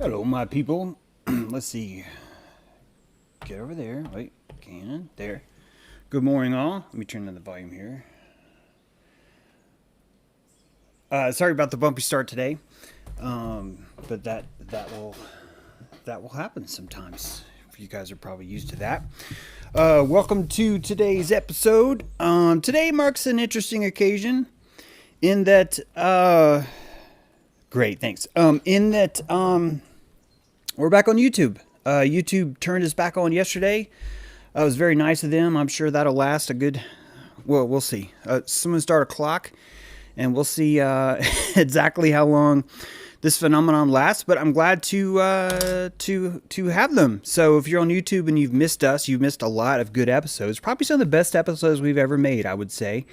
Hello, my people. Let's see. Get over there. Wait, can there. Good morning, all. Let me turn down the volume here. Sorry about the bumpy start today, but that will happen sometimes. You guys are probably used to that. Welcome to today's episode. Today marks an interesting occasion, in that. Great, thanks. In that. We're back on YouTube. YouTube turned us back on yesterday. It was very nice of them. I'm sure that'll last a good. Well, we'll see. Someone start a clock, and we'll see exactly how long this phenomenon lasts. But I'm glad to have them. So if you're on YouTube and you've missed us, you've missed a lot of good episodes. Probably some of the best episodes we've ever made, I would say.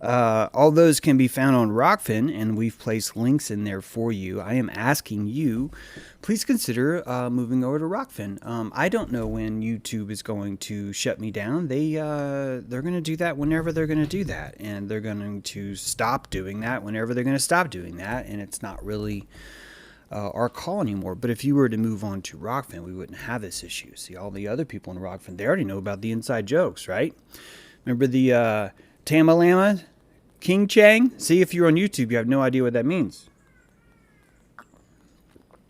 All those can be found on Rockfin, and we've placed links in there for you. I am asking you, please consider moving over to Rockfin. I don't know when YouTube is going to shut me down. They're going to do that whenever they're going to do that, and they're going to stop doing that whenever they're going to stop doing that, and it's not really our call anymore. But if you were to move on to Rockfin, we wouldn't have this issue. See, all the other people in Rockfin, they already know about the inside jokes, right? Remember the Tamalama? King Chang? See, if you're on YouTube, you have no idea what that means.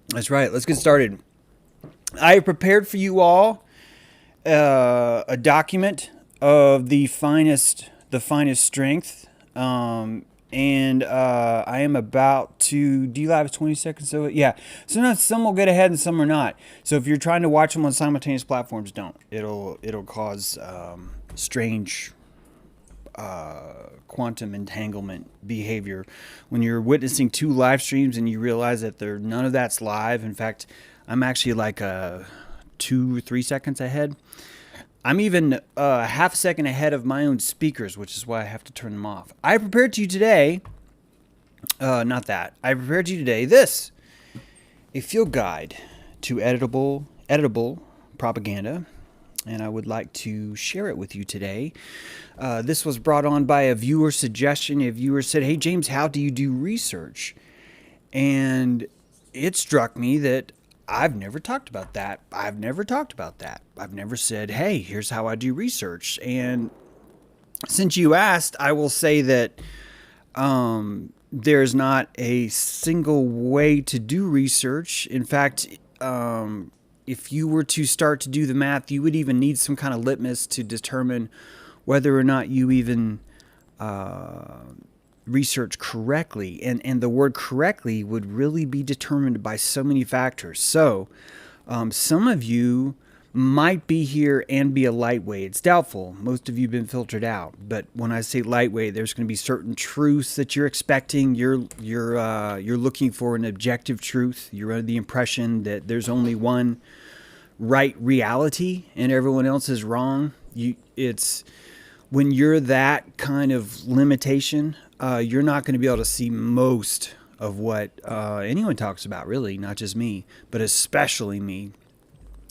That's right. Let's get started. I have prepared for you all a document of the finest strength, and I am about to. Do you have 20 seconds? So yeah. Sometimes some will get ahead and some are not. So if you're trying to watch them on simultaneous platforms, don't. It'll cause strange quantum entanglement behavior when you're witnessing two live streams and you realize that none of that's live. In fact, I'm actually like 2 or 3 seconds ahead. I'm even a half a second ahead of my own speakers, which is why I have to turn them off. I prepared to you today, not that. I prepared to you today this, a field guide to editable propaganda. And I would like to share it with you today. This was brought on by a viewer suggestion. A viewer said, "Hey, James, how do you do research?" And it struck me that I've never talked about that. I've never said, "Hey, here's how I do research." And since you asked, I will say that there's not a single way to do research. In fact, if you were to start to do the math, you would even need some kind of litmus to determine whether or not you even research correctly. And the word correctly would really be determined by so many factors. So some of you might be here and be a lightweight. It's doubtful. Most of you have been filtered out. But when I say lightweight, there's going to be certain truths that you're expecting. You're looking for an objective truth. You're under the impression that there's only one right reality and everyone else is wrong. It's when you're that kind of limitation, you're not going to be able to see most of what anyone talks about, really, not just me, but especially me.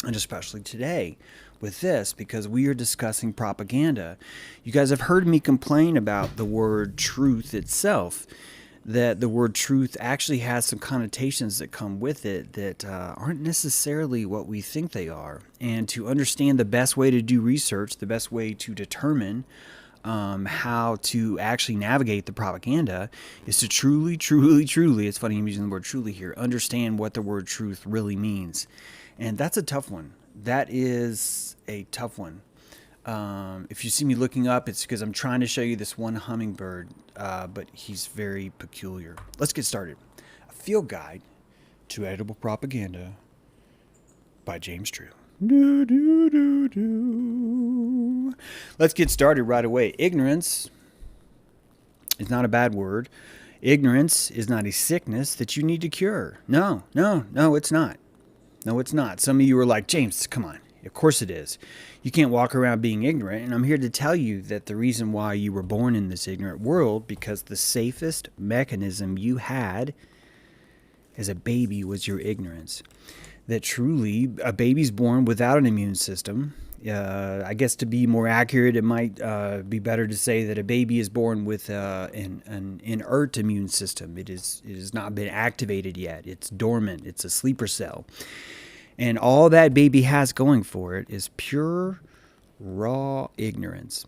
And especially today with this, because we are discussing propaganda. You guys have heard me complain about the word truth itself, that the word truth actually has some connotations that come with it that aren't necessarily what we think they are. And to understand the best way to do research, the best way to determine how to actually navigate the propaganda is to truly, it's funny I'm using the word truly here, understand what the word truth really means. And that's a tough one. That is a tough one. If you see me looking up, it's because I'm trying to show you this one hummingbird, but he's very peculiar. Let's get started. A field guide to editable propaganda by James True. Let's get started right away. Ignorance is not a bad word. Ignorance is not a sickness that you need to cure. No, it's not. No, it's not. Some of you are like, James, come on. Of course it is. You can't walk around being ignorant. And I'm here to tell you that the reason why you were born in this ignorant world, because the safest mechanism you had as a baby was your ignorance. That truly, a baby's born without an immune system. I guess to be more accurate, it might be better to say that a baby is born with an inert immune system. It has not been activated yet. It's dormant. It's a sleeper cell. And all that baby has going for it is pure, raw ignorance.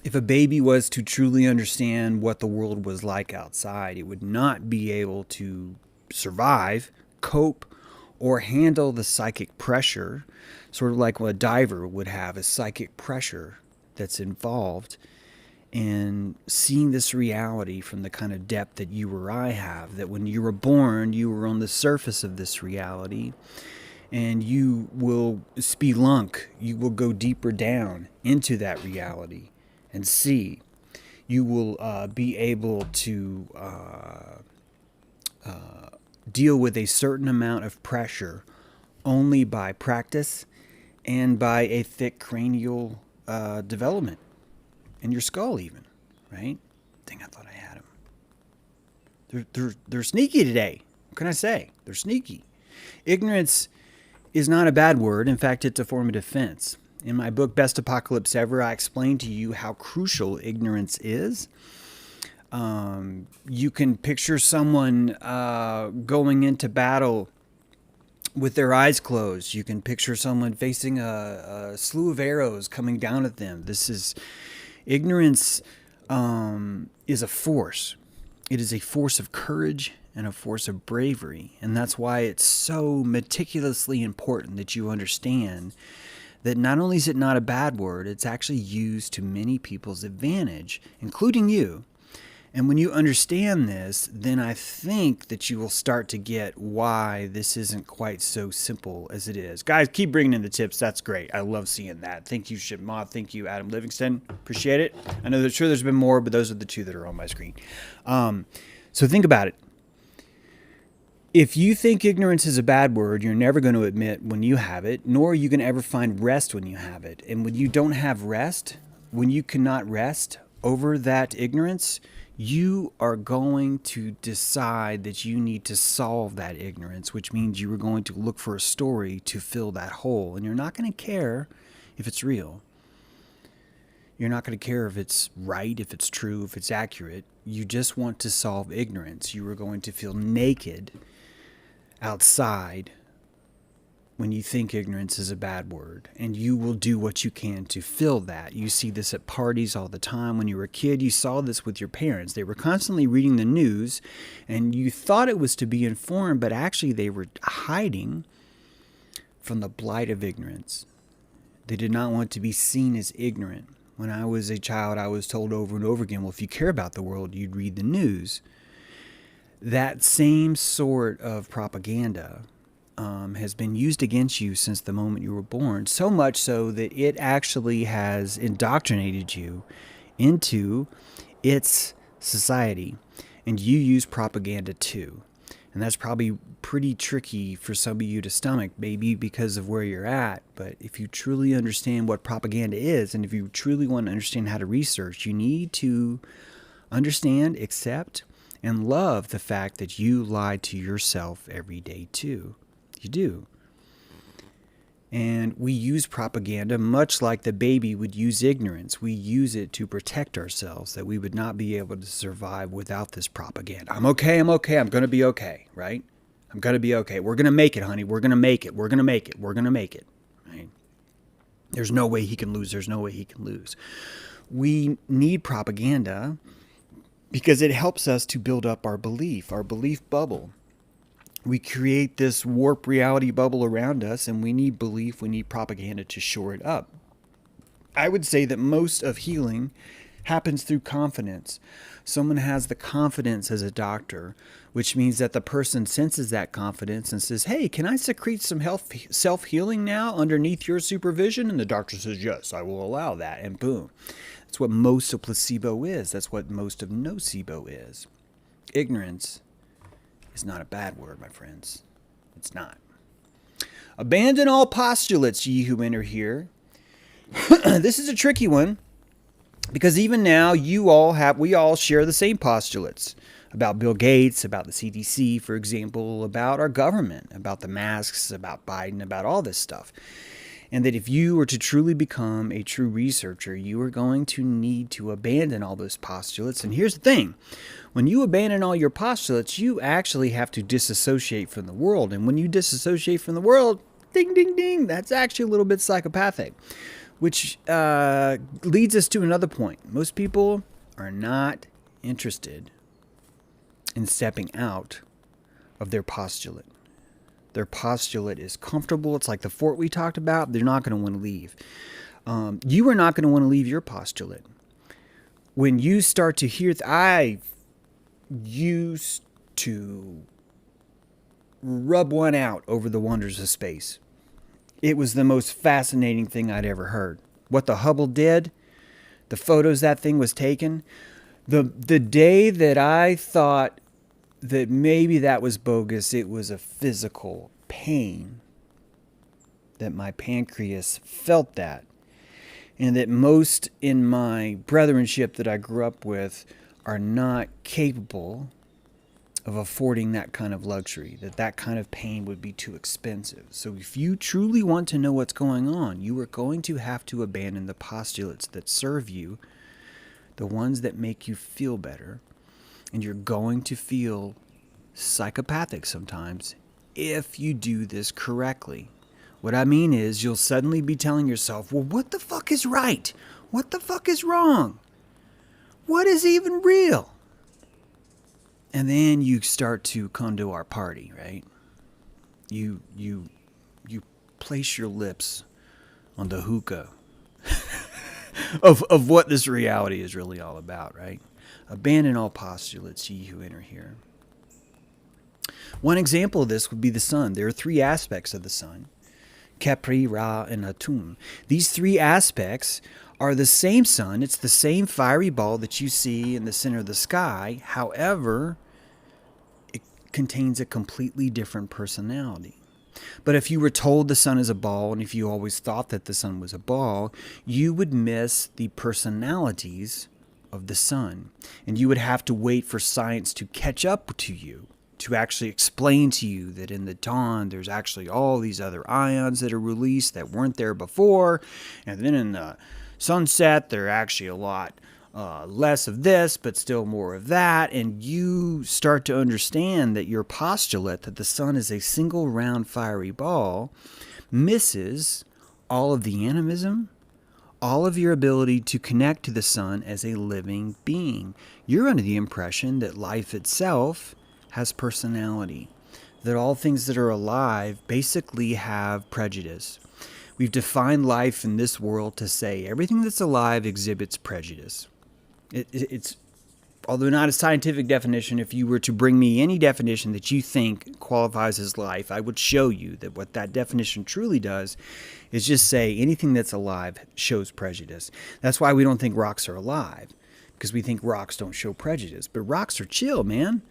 If a baby was to truly understand what the world was like outside, it would not be able to survive, cope, or handle the psychic pressure, sort of like what a diver would have, a psychic pressure that's involved in seeing this reality from the kind of depth that you or I have, that when you were born, you were on the surface of this reality, and you will spelunk, you will go deeper down into that reality and see. You will be able to deal with a certain amount of pressure only by practice and by a thick cranial development in your skull even, right? Dang, I thought I had them. They're sneaky today. What can I say? They're sneaky. Ignorance is not a bad word. In fact, it's a form of defense. In my book, Best Apocalypse Ever, I explain to you how crucial ignorance is. You can picture someone going into battle with their eyes closed. You can picture someone facing a slew of arrows coming down at them. Ignorance is a force. It is a force of courage and a force of bravery. And that's why it's so meticulously important that you understand that not only is it not a bad word, it's actually used to many people's advantage, including you. And when you understand this, then I think that you will start to get why this isn't quite so simple as it is. Guys, keep bringing in the tips. That's great. I love seeing that. Thank you, Ship Moth. Thank you, Adam Livingston. Appreciate it. I know there's been more, but those are the two that are on my screen. So think about it. If you think ignorance is a bad word, you're never going to admit when you have it, nor are you going to ever find rest when you have it. And when you don't have rest, when you cannot rest over that ignorance, you are going to decide that you need to solve that ignorance, which means you are going to look for a story to fill that hole. And you're not going to care if it's real. You're not going to care if it's right, if it's true, if it's accurate. You just want to solve ignorance. You are going to feel naked outside when you think ignorance is a bad word, and you will do what you can to fill that. You see this at parties all the time. When you were a kid, you saw this with your parents. They were constantly reading the news, and you thought it was to be informed, but actually they were hiding from the blight of ignorance. They did not want to be seen as ignorant. When I was a child, I was told over and over again, well, if you care about the world, you'd read the news. That same sort of propaganda has been used against you since the moment you were born, so much so that it actually has indoctrinated you into its society, and you use propaganda too. And that's probably pretty tricky for some of you to stomach, maybe because of where you're at. But if you truly understand what propaganda is, and if you truly want to understand how to research, you need to understand, accept, and love the fact that you lie to yourself every day too. You do. And we use propaganda much like the baby would use ignorance. We use it to protect ourselves, that we would not be able to survive without this propaganda. I'm okay, I'm going to be okay, right? I'm going to be okay. We're going to make it, honey. We're going to make it. We're going to make it. We're going to make it, right? There's no way he can lose. There's no way he can lose. We need propaganda because it helps us to build up our belief bubble. We create this warp reality bubble around us, and we need belief, we need propaganda to shore it up. I would say that most of healing happens through confidence. Someone has the confidence as a doctor, which means that the person senses that confidence and says, hey, can I secrete some self-healing now underneath your supervision? And the doctor says, yes, I will allow that. And boom. That's what most of placebo is. That's what most of nocebo is. Ignorance is not a bad word, my friends. It's not. Abandon all postulates, ye who enter here. This is a tricky one, because even now we all share the same postulates about Bill Gates, about the CDC, for example, about our government, about the masks, about Biden, about all this stuff. And that if you were to truly become a true researcher, you are going to need to abandon all those postulates. And here's the thing. When you abandon all your postulates, you actually have to disassociate from the world. And when you disassociate from the world, ding, ding, ding, that's actually a little bit psychopathic. Which leads us to another point. Most people are not interested in stepping out of their postulate. Their postulate is comfortable. It's like the fort we talked about. They're not going to want to leave. You are not going to want to leave your postulate. When you start to hear, I used to rub one out over the wonders of space. It was the most fascinating thing I'd ever heard. What the Hubble did, the photos that thing was taken, the day that I thought that maybe that was bogus, it was a physical pain that my pancreas felt that. And that most in my brethrenship that I grew up with are not capable of affording that kind of luxury, that kind of pain would be too expensive. So if you truly want to know what's going on, you are going to have to abandon the postulates that serve you, the ones that make you feel better, and you're going to feel psychopathic sometimes if you do this correctly. What I mean is you'll suddenly be telling yourself, well, what the fuck is right? What the fuck is wrong? What is even real? And then you start to come to our party, right? You place your lips on the hookah of what this reality is really all about, right? Abandon all postulates, ye who enter here. One example of this would be the sun. There are three aspects of the sun: Kepri, Ra, and Atum. These three aspects are the same sun. It's the same fiery ball that you see in the center of the sky. However, it contains a completely different personality. But if you were told the sun is a ball, and if you always thought that the sun was a ball, you would miss the personalities of the sun. And you would have to wait for science to catch up to you, to actually explain to you that in the dawn, there's actually all these other ions that are released that weren't there before. And then in the sunset, there are actually a lot less of this, but still more of that. And you start to understand that your postulate that the sun is a single round fiery ball misses all of the animism, all of your ability to connect to the sun as a living being. You're under the impression that life itself has personality, that all things that are alive basically have prejudice. We've defined life in this world to say everything that's alive exhibits prejudice. It's, although not a scientific definition, if you were to bring me any definition that you think qualifies as life, I would show you that what that definition truly does is just say anything that's alive shows prejudice. That's why we don't think rocks are alive, because we think rocks don't show prejudice. But rocks are chill, man.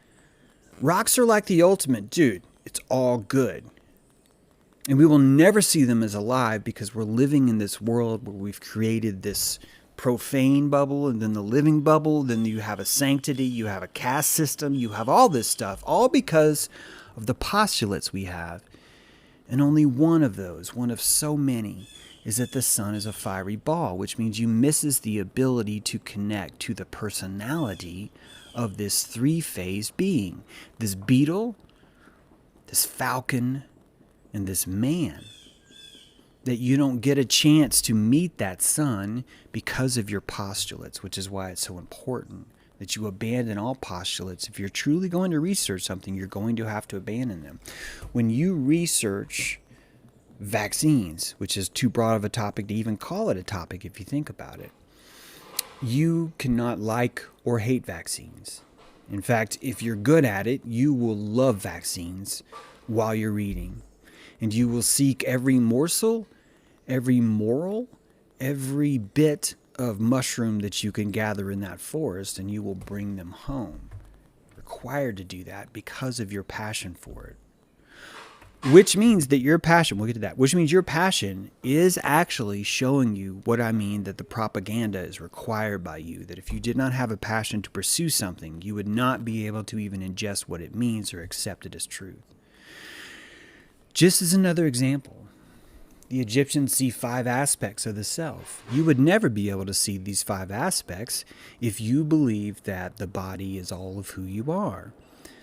Rocks are like the ultimate, dude, it's all good. And we will never see them as alive because we're living in this world where we've created this profane bubble and then the living bubble. Then you have a sanctity, you have a caste system, you have all this stuff, all because of the postulates we have. And only one of those, one of so many, is that the sun is a fiery ball, which means you misses the ability to connect to the personality of this three-phased being. This beetle, this falcon, and this man. That you don't get a chance to meet that sun because of your postulates, which is why it's so important that you abandon all postulates. If you're truly going to research something, you're going to have to abandon them. When you research vaccines, which is too broad of a topic to even call it a topic if you think about it, you cannot like or hate vaccines. In fact, if you're good at it, you will love vaccines while you're reading. And you will seek every morsel, every moral, every bit of mushroom that you can gather in that forest, and you will bring them home. You're required to do that because of your passion for it. Which means that your passion, we'll get to that, which means your passion is actually showing you what I mean, that the propaganda is required by you. That if you did not have a passion to pursue something, you would not be able to even ingest what it means or accept it as truth. Just as another example, The Egyptians see 5 aspects of the self. You would never be able to see these 5 aspects if you believe that the body is all of who you are.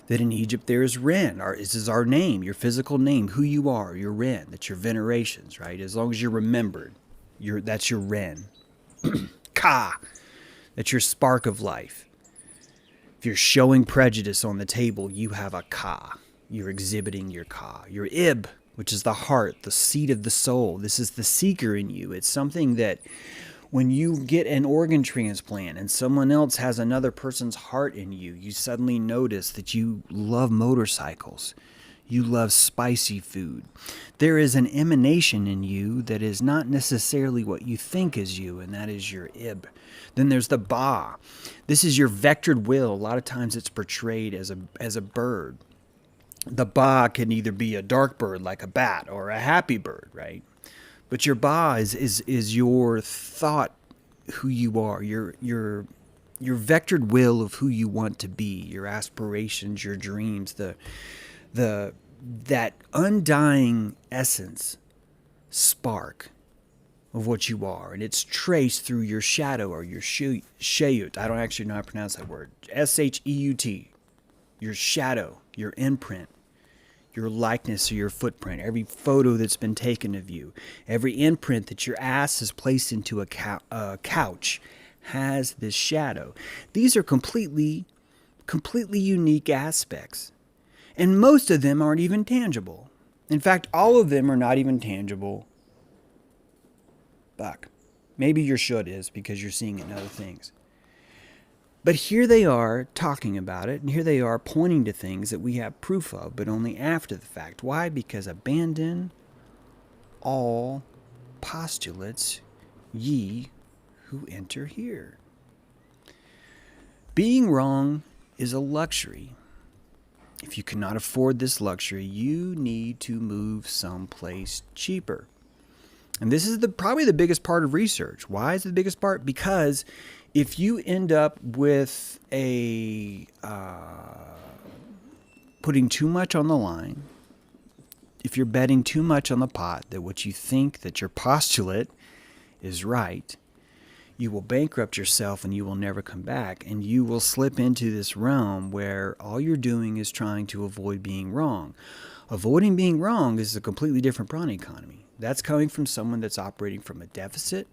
That in Egypt there is Ren, this is our name, your physical name, who you are, your Ren, that's your venerations, right? As long as you're remembered, that's your Ren. Ka, that's your spark of life. If you're showing prejudice on the table, you have a Ka. You're exhibiting your Ka. Your Ib, which is the heart, the seat of the soul. This is the seeker in you. It's something that when you get an organ transplant and someone else has another person's heart in you, you suddenly notice that you love motorcycles. You love spicy food. There is an emanation in you that is not necessarily what you think is you, and that is your Ib. Then there's the Ba. This is your vectored will. A lot of times it's portrayed as a bird. The Ba can either be a dark bird like a bat or a happy bird, right? But your Ba is your thought, who you are, your vectored will of who you want to be, your aspirations, your dreams, that undying essence, spark of what you are, and it's traced through your shadow or your sheut. I don't actually know how to pronounce that word. Sheut. Your shadow, your imprint, your likeness or your footprint, every photo that's been taken of you, every imprint that your ass has placed into a couch has this shadow. These are completely unique aspects. And most of them aren't even tangible. In fact, all of them are not even tangible. Fuck. Maybe your should is because you're seeing it in other things. But here they are talking about it, and here they are pointing to things that we have proof of, but only after the fact. Why? Because abandon all postulates, ye who enter here. Being wrong is a luxury. If you cannot afford this luxury, you need to move someplace cheaper. And this is probably the biggest part of research. Why is it the biggest part? Because if you end up with putting too much on the line, if you're betting too much on the pot that what you think that your postulate is right, you will bankrupt yourself and you will never come back. And you will slip into this realm where all you're doing is trying to avoid being wrong. Avoiding being wrong is a completely different prana economy. That's coming from someone that's operating from a deficit.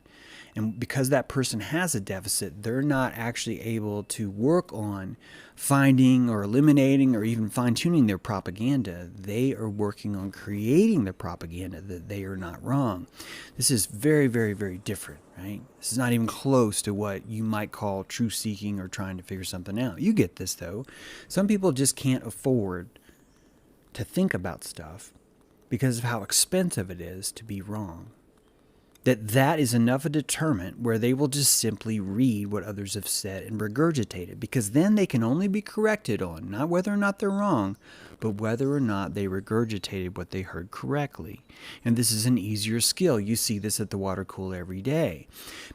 And because that person has a deficit, they're not actually able to work on finding or eliminating or even fine-tuning their propaganda. They are working on creating the propaganda that they are not wrong. This is very, very, very different, right? This is not even close to what you might call truth seeking or trying to figure something out. You get this, though. Some people just can't afford to think about stuff because of how expensive it is to be wrong. That is enough a deterrent where they will just simply read what others have said and regurgitate it, because then they can only be corrected on not whether or not they're wrong, but whether or not they regurgitated what they heard correctly. And this is an easier skill. You see this at the water cooler every day.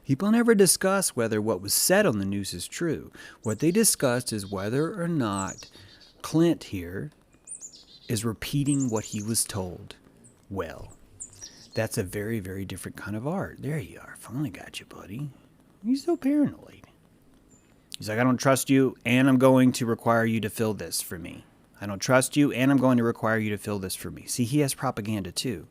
People never discuss whether what was said on the news is true. What they discussed is whether or not Clint here is repeating what he was told well. That's a very, very different kind of art. There you are. Finally got you, buddy. He's so paranoid. He's like, I don't trust you, and I'm going to require you to fill this for me. I don't trust you, and I'm going to require you to fill this for me. See, he has propaganda, too.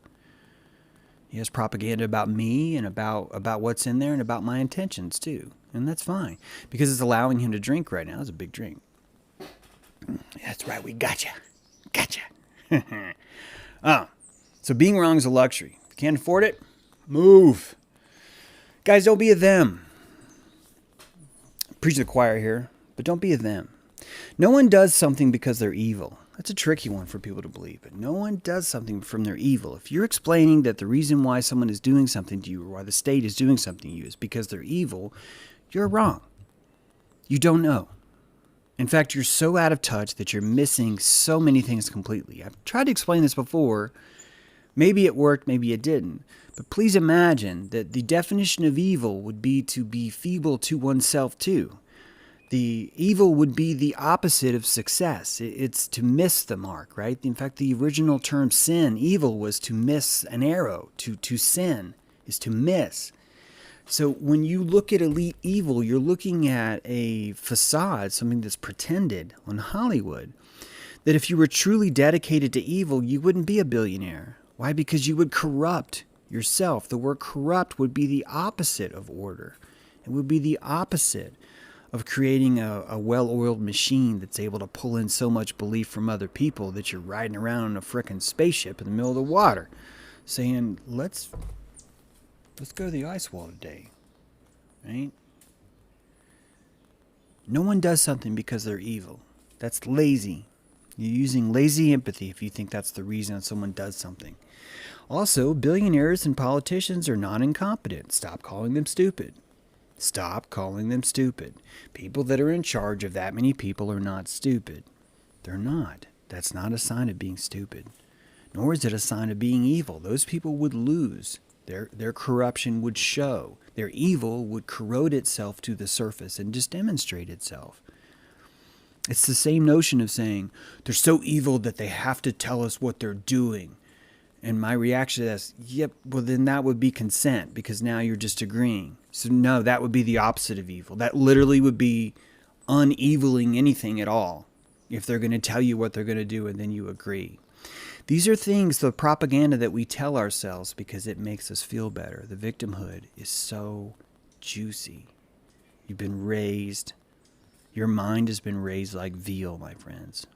He has propaganda about me and about what's in there and about my intentions, too. And that's fine, because it's allowing him to drink right now. It's a big drink. That's right, we gotcha. Gotcha. So being wrong is a luxury. If you can't afford it, move. Guys, don't be a them. Preach to the choir here, but don't be a them. No one does something because they're evil. That's a tricky one for people to believe, but no one does something from their evil. If you're explaining that the reason why someone is doing something to you or why the state is doing something to you is because they're evil, you're wrong. You don't know. In fact, you're so out of touch that you're missing so many things completely. I've tried to explain this before. Maybe it worked, maybe it didn't. But please imagine that the definition of evil would be to be feeble to oneself too. The evil would be the opposite of success. It's to miss the mark, right? In fact, the original term sin, evil, was to miss an arrow. To sin is to miss. So when you look at elite evil, you're looking at a facade, something that's pretended on Hollywood. That if you were truly dedicated to evil, you wouldn't be a billionaire. Why? Because you would corrupt yourself. The word corrupt would be the opposite of order. It would be the opposite of creating a well-oiled machine that's able to pull in so much belief from other people that you're riding around in a frickin' spaceship in the middle of the water saying, let's go to the ice wall today, right? No one does something because they're evil. That's lazy. You're using lazy empathy if you think that's the reason someone does something. Also, billionaires and politicians are not incompetent. Stop calling them stupid. Stop calling them stupid. People that are in charge of that many people are not stupid. They're not. That's not a sign of being stupid. Nor is it a sign of being evil. Those people would lose. Their corruption would show. Their evil would corrode itself to the surface and just demonstrate itself. It's the same notion of saying, they're so evil that they have to tell us what they're doing. And my reaction to that is, yep, well then that would be consent, because now you're just agreeing. So no, that would be the opposite of evil. That literally would be uneviling anything at all, if they're going to tell you what they're going to do and then you agree. These are things, the propaganda that we tell ourselves because it makes us feel better. The victimhood is so juicy. You've been raised, your mind has been raised like veal, my friends.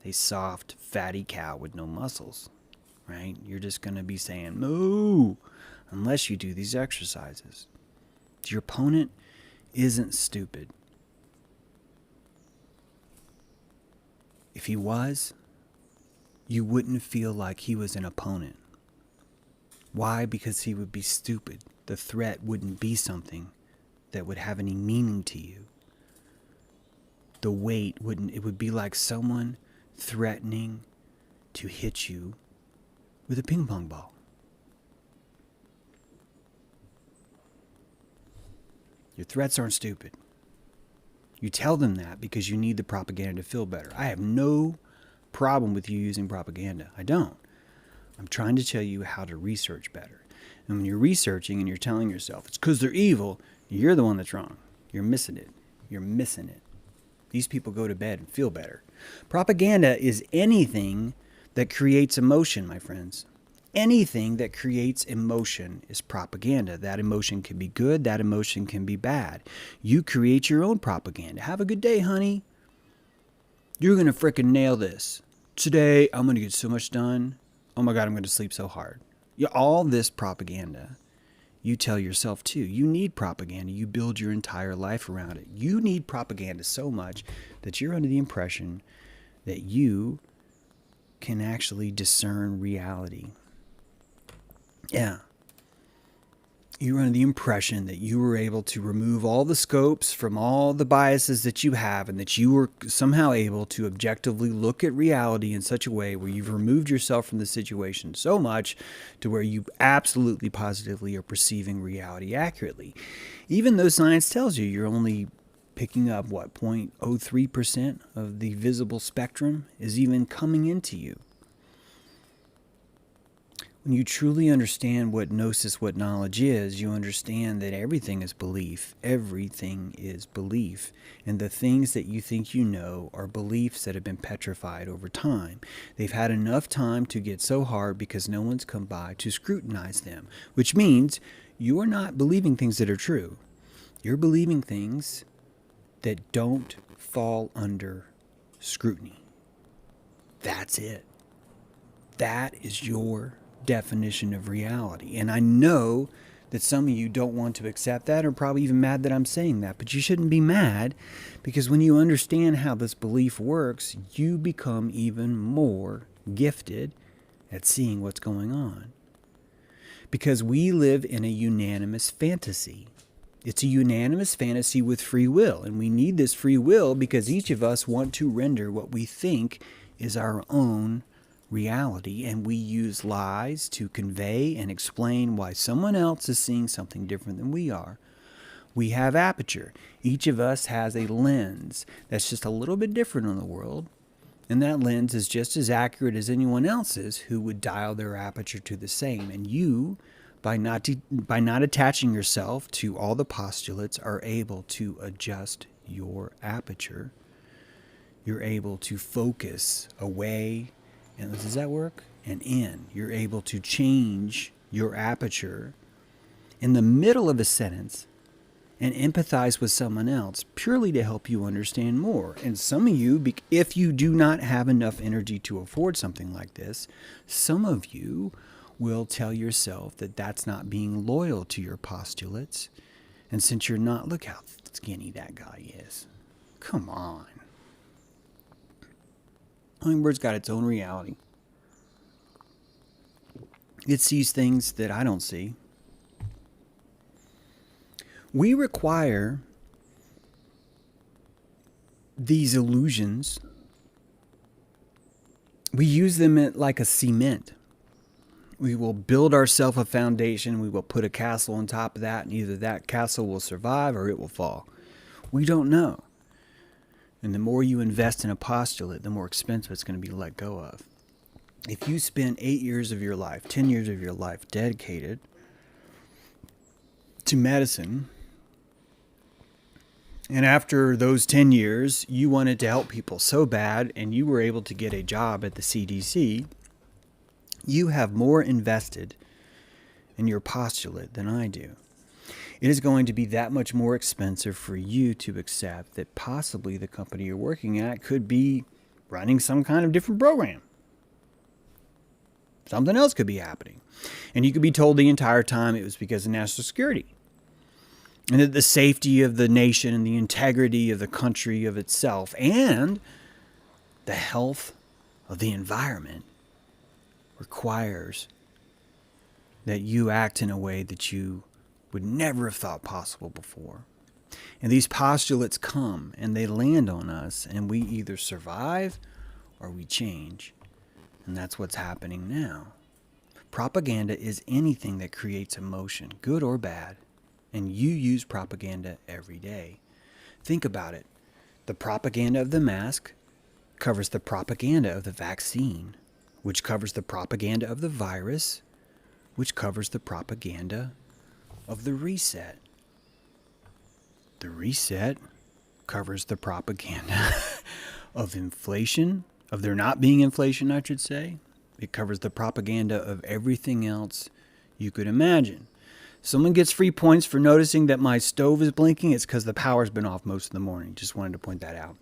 A soft, fatty cow with no muscles. Right? You're just going to be saying, moo, unless you do these exercises. Your opponent isn't stupid. If he was, you wouldn't feel like he was an opponent. Why? Because he would be stupid. The threat wouldn't be something that would have any meaning to you. The weight wouldn't, it would be like someone threatening to hit you with a ping pong ball. Your threats aren't stupid. You tell them that because you need the propaganda to feel better. I have no problem with you using propaganda. I don't. I'm trying to tell you how to research better. And when you're researching and you're telling yourself it's because they're evil, you're the one that's wrong. You're missing it. You're missing it. These people go to bed and feel better. Propaganda is anything that creates emotion, my friends. Anything that creates emotion is propaganda. That emotion can be good. That emotion can be bad. You create your own propaganda. Have a good day, honey. You're going to frickin' nail this. Today, I'm going to get so much done. Oh my God, I'm going to sleep so hard. Yeah, all this propaganda, you tell yourself too. You need propaganda. You build your entire life around it. You need propaganda so much that you're under the impression that you can actually discern reality. Yeah. You're under the impression that you were able to remove all the scopes from all the biases that you have, and that you were somehow able to objectively look at reality in such a way where you've removed yourself from the situation so much to where you absolutely positively are perceiving reality accurately. Even though science tells you you're only picking up, 0.03% of the visible spectrum is even coming into you. When you truly understand what gnosis, what knowledge is, you understand that everything is belief. Everything is belief. And the things that you think you know are beliefs that have been petrified over time. They've had enough time to get so hard because no one's come by to scrutinize them, which means you are not believing things that are true. You're believing things that don't fall under scrutiny. That's it. That is your definition of reality. And I know that some of you don't want to accept that, or probably even mad that I'm saying that, but you shouldn't be mad, because when you understand how this belief works, you become even more gifted at seeing what's going on. Because we live in a unanimous fantasy. It's a unanimous fantasy with free will, and we need this free will because each of us want to render what we think is our own reality, and we use lies to convey and explain why someone else is seeing something different than we are. We have aperture. Each of us has a lens that's just a little bit different on the world. And that lens is just as accurate as anyone else's who would dial their aperture to the same. And you, by not attaching yourself to all the postulates, are able to adjust your aperture. You're able to focus away, and does that work? And in. You're able to change your aperture in the middle of a sentence and empathize with someone else purely to help you understand more. And some of you, if you do not have enough energy to afford something like this, some of you will tell yourself that that's not being loyal to your postulates. And since you're not, look how skinny that guy is. Come on. Hummingbird's got its own reality. It sees things that I don't see. We require these illusions. We use them like a cement. We will build ourselves a foundation. We will put a castle on top of that, and either that castle will survive or it will fall. We don't know. And the more you invest in a postulate, the more expensive it's going to be let go of. If you spend 8 years of your life, 10 years of your life dedicated to medicine, and after those 10 years, you wanted to help people so bad and you were able to get a job at the CDC, you have more invested in your postulate than I do. It is going to be that much more expensive for you to accept that possibly the company you're working at could be running some kind of different program. Something else could be happening. And you could be told the entire time it was because of national security. And that the safety of the nation and the integrity of the country of itself and the health of the environment requires that you act in a way that you would never have thought possible before. And these postulates come and they land on us, and we either survive or we change. And that's what's happening now. Propaganda is anything that creates emotion, good or bad. And you use propaganda every day. Think about it. The propaganda of the mask covers the propaganda of the vaccine, which covers the propaganda of the virus, which covers the propaganda of the reset. The reset covers the propaganda of inflation, of there not being inflation, I should say. It covers the propaganda of everything else you could imagine. Someone gets free points for noticing that my stove is blinking. It's because the power's been off most of the morning. Just wanted to point that out.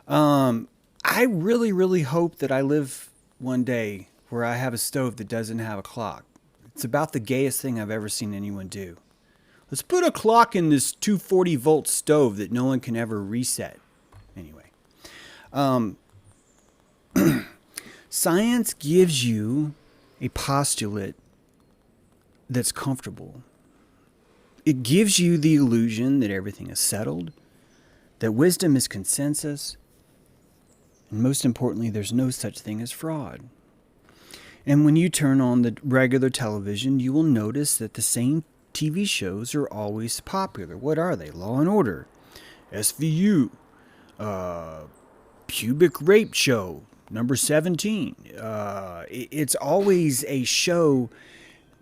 I really, really hope that I live one day where I have a stove that doesn't have a clock. It's about the gayest thing I've ever seen anyone do. Let's put a clock in this 240-volt stove that no one can ever reset. Anyway. Science gives you a postulate that's comfortable. It gives you the illusion that everything is settled, that wisdom is consensus, and most importantly, there's no such thing as fraud. And when you turn on the regular television, you will notice that the same TV shows are always popular. What are they? Law and Order, SVU, Pubic Rape Show, number 17. It's always a show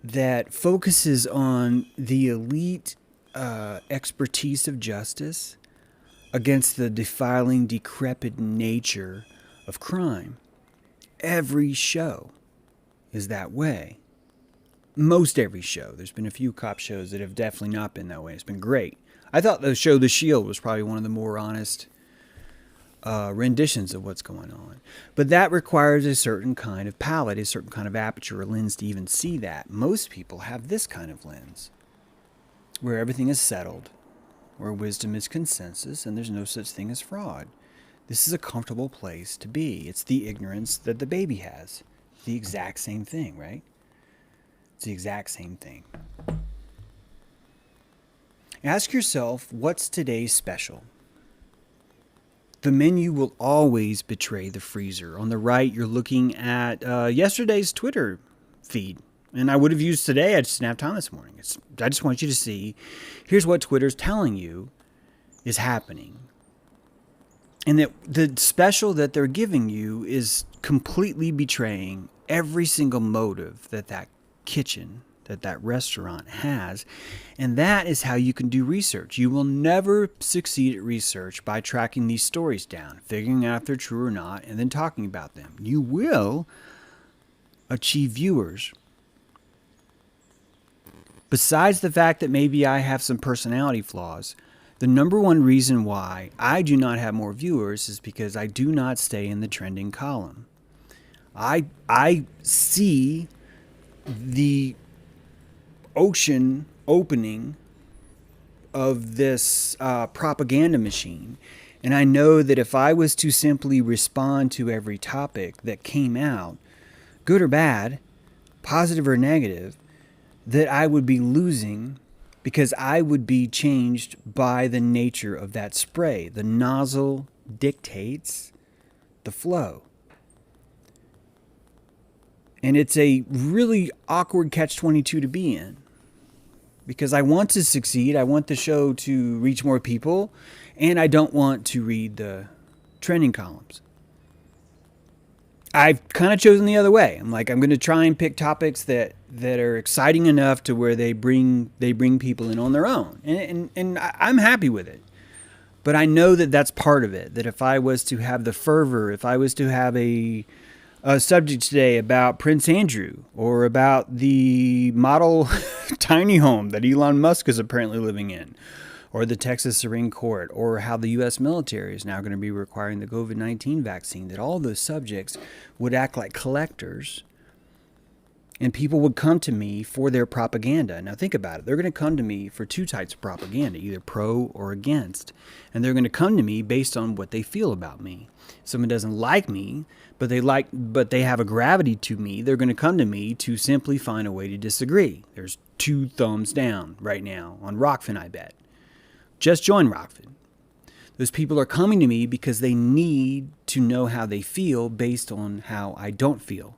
that focuses on the elite expertise of justice against the defiling, decrepit nature of crime. Every show is that way. Most every show. There's been a few cop shows that have definitely not been that way. It's been great. I thought the show The Shield was probably one of the more honest renditions of what's going on. But that requires a certain kind of palette, a certain kind of aperture or lens to even see that. Most people have this kind of lens, where everything is settled, where wisdom is consensus, and there's no such thing as fraud. This is a comfortable place to be. It's the ignorance that the baby has. The exact same thing, right? It's the exact same thing. Ask yourself, what's today's special? The menu will always betray the freezer. On the right, you're looking at yesterday's Twitter feed. And I would have used today. I just didn't have time this morning. I just want you to see, here's what Twitter's telling you is happening. And that the special that they're giving you is completely betraying every single motive that kitchen, that restaurant has. And that is how you can do research. You will never succeed at research by tracking these stories down, figuring out if they're true or not, and then talking about them. You will achieve viewers. Besides the fact that maybe I have some personality flaws, the number one reason why I do not have more viewers is because I do not stay in the trending column. I see the ocean opening of this propaganda machine, and I know that if I was to simply respond to every topic that came out, good or bad, positive or negative, that I would be losing, because I would be changed by the nature of that spray. The nozzle dictates the flow. And it's a really awkward catch-22 to be in. Because I want to succeed, I want the show to reach more people, and I don't want to read the trending columns. I've kind of chosen the other way. I'm going to try and pick topics that are exciting enough to where they bring people in on their own. And I'm happy with it. But I know that that's part of it. That if I was to have the fervor, if I was to have a subject today about Prince Andrew or about the model tiny home that Elon Musk is apparently living in, or the Texas Supreme Court, or how the U.S. military is now going to be requiring the COVID-19 vaccine, that all those subjects would act like collectors, and people would come to me for their propaganda. Now think about it. They're going to come to me for two types of propaganda, either pro or against. And they're going to come to me based on what they feel about me. If someone doesn't like me, but they have a gravity to me, they're going to come to me to simply find a way to disagree. There's 2 thumbs down right now on Rockfin, I bet. Just join Rockfin. Those people are coming to me because they need to know how they feel based on how I don't feel.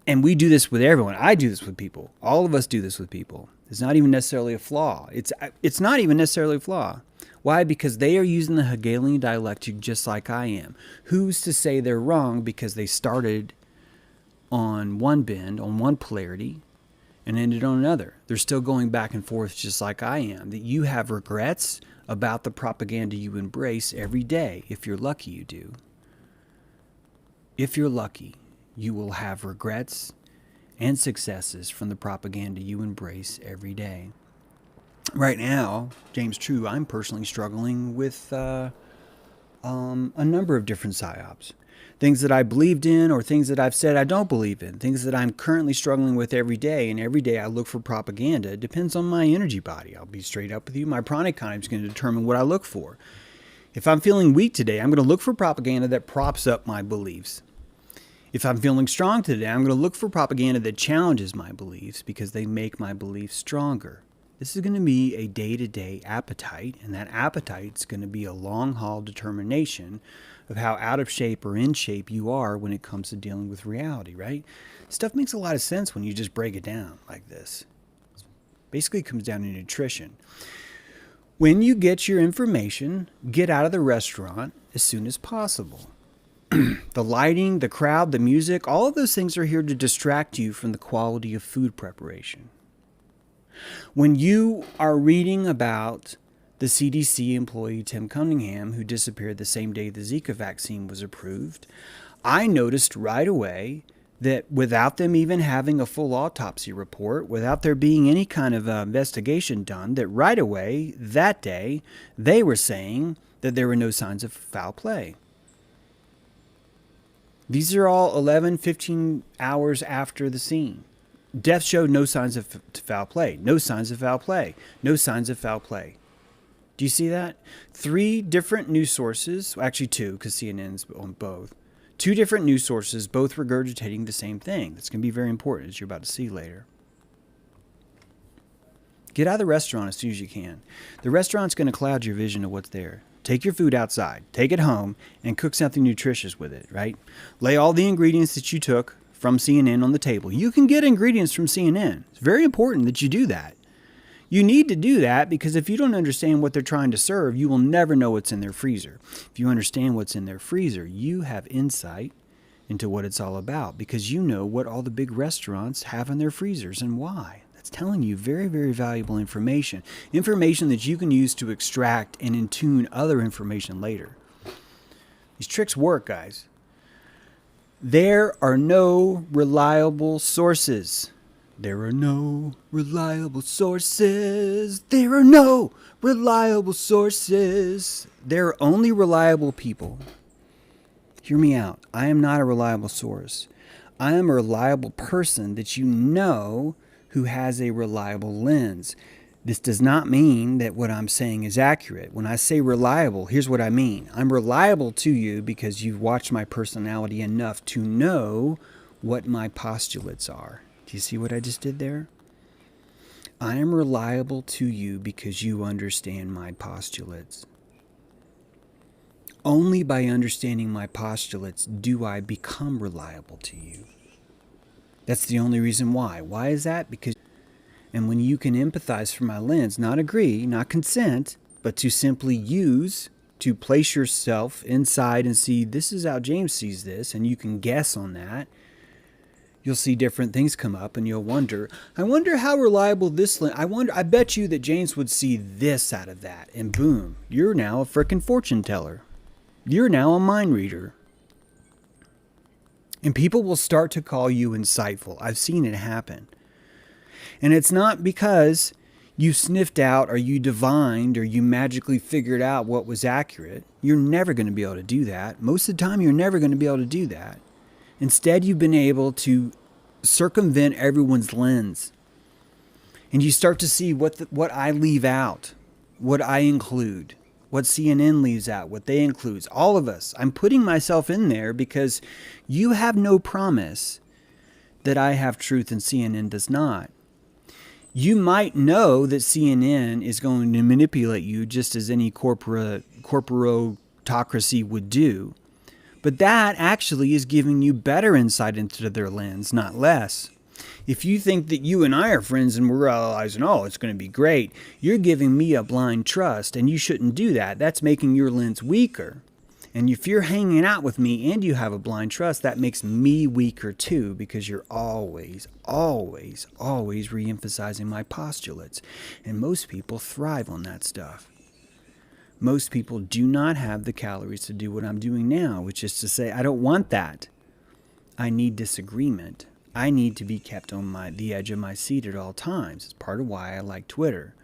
And we do this with everyone. I do this with people. All of us do this with people. It's not even necessarily a flaw. It's not even necessarily a flaw. Why? Because they are using the Hegelian dialectic just like I am. Who's to say they're wrong because they started on one bend, on one polarity, and ended on another? They're still going back and forth just like I am. That you have regrets about the propaganda you embrace every day. If you're lucky, you do. If you're lucky, you will have regrets and successes from the propaganda you embrace every day. Right now, James True, I'm personally struggling with a number of different psyops. Things that I believed in or things that I've said I don't believe in. Things that I'm currently struggling with every day. And every day I look for propaganda. It depends on my energy body. I'll be straight up with you. My pranic time is going to determine what I look for. If I'm feeling weak today, I'm going to look for propaganda that props up my beliefs. If I'm feeling strong today, I'm going to look for propaganda that challenges my beliefs because they make my beliefs stronger. This is going to be a day-to-day appetite, and that appetite is going to be a long-haul determination of how out of shape or in shape you are when it comes to dealing with reality, right? Stuff makes a lot of sense when you just break it down like this. Basically, it comes down to nutrition. When you get your information, get out of the restaurant as soon as possible. The lighting, the crowd, the music, all of those things are here to distract you from the quality of food preparation. When you are reading about the CDC employee Tim Cunningham, who disappeared the same day the Zika vaccine was approved, I noticed right away that without them even having a full autopsy report, without there being any kind of investigation done, that right away that day they were saying that there were no signs of foul play. These are all 11, 15 hours after the scene. Death showed no signs of foul play. No signs of foul play. No signs of foul play. Do you see that? 3 different news sources, actually 2, because CNN's on both. 2 different news sources, both regurgitating the same thing. That's going to be very important, as you're about to see later. Get out of the restaurant as soon as you can. The restaurant's going to cloud your vision of what's there. Take your food outside, take it home, and cook something nutritious with it, right? Lay all the ingredients that you took from CNN on the table. You can get ingredients from CNN. It's very important that you do that. You need to do that because if you don't understand what they're trying to serve, you will never know what's in their freezer. If you understand what's in their freezer, you have insight into what it's all about because you know what all the big restaurants have in their freezers and why. That's telling you very, very valuable information. Information that you can use to extract and in tune other information later. These tricks work, guys. There are no reliable sources. There are no reliable sources. There are no reliable sources. There are only reliable people. Hear me out. I am not a reliable source. I am a reliable person that you know who has a reliable lens. This does not mean that what I'm saying is accurate. When I say reliable, here's what I mean. I'm reliable to you because you've watched my personality enough to know what my postulates are. Do you see what I just did there? I am reliable to you because you understand my postulates. Only by understanding my postulates do I become reliable to you. That's the only reason why. Why is that? Because, and when you can empathize from my lens, not agree, not consent, but to simply use, to place yourself inside and see, this is how James sees this, and you can guess on that, you'll see different things come up and you'll wonder, I wonder how reliable this lens, I bet you that James would see this out of that. And boom, you're now a frickin' fortune teller. You're now a mind reader. And people will start to call you insightful. I've seen it happen. And it's not because you sniffed out or you divined or you magically figured out what was accurate. You're never going to be able to do that. Most of the time, you're never going to be able to do that. Instead, you've been able to circumvent everyone's lens. And you start to see what I leave out, what I include, what CNN leaves out, what they include, all of us. I'm putting myself in there because you have no promise that I have truth and CNN does not. You might know that CNN is going to manipulate you just as any corporatocracy would do. But that actually is giving you better insight into their lens, not less. If you think that you and I are friends and we're realizing, oh, it's going to be great, you're giving me a blind trust, and you shouldn't do that. That's making your lens weaker. And if you're hanging out with me and you have a blind trust, that makes me weaker too, because you're always, always, always re-emphasizing my postulates. And most people thrive on that stuff. Most people do not have the calories to do what I'm doing now, which is to say, I don't want that. I need disagreement. I need to be kept on the edge of my seat at all times. It's part of why I like Twitter.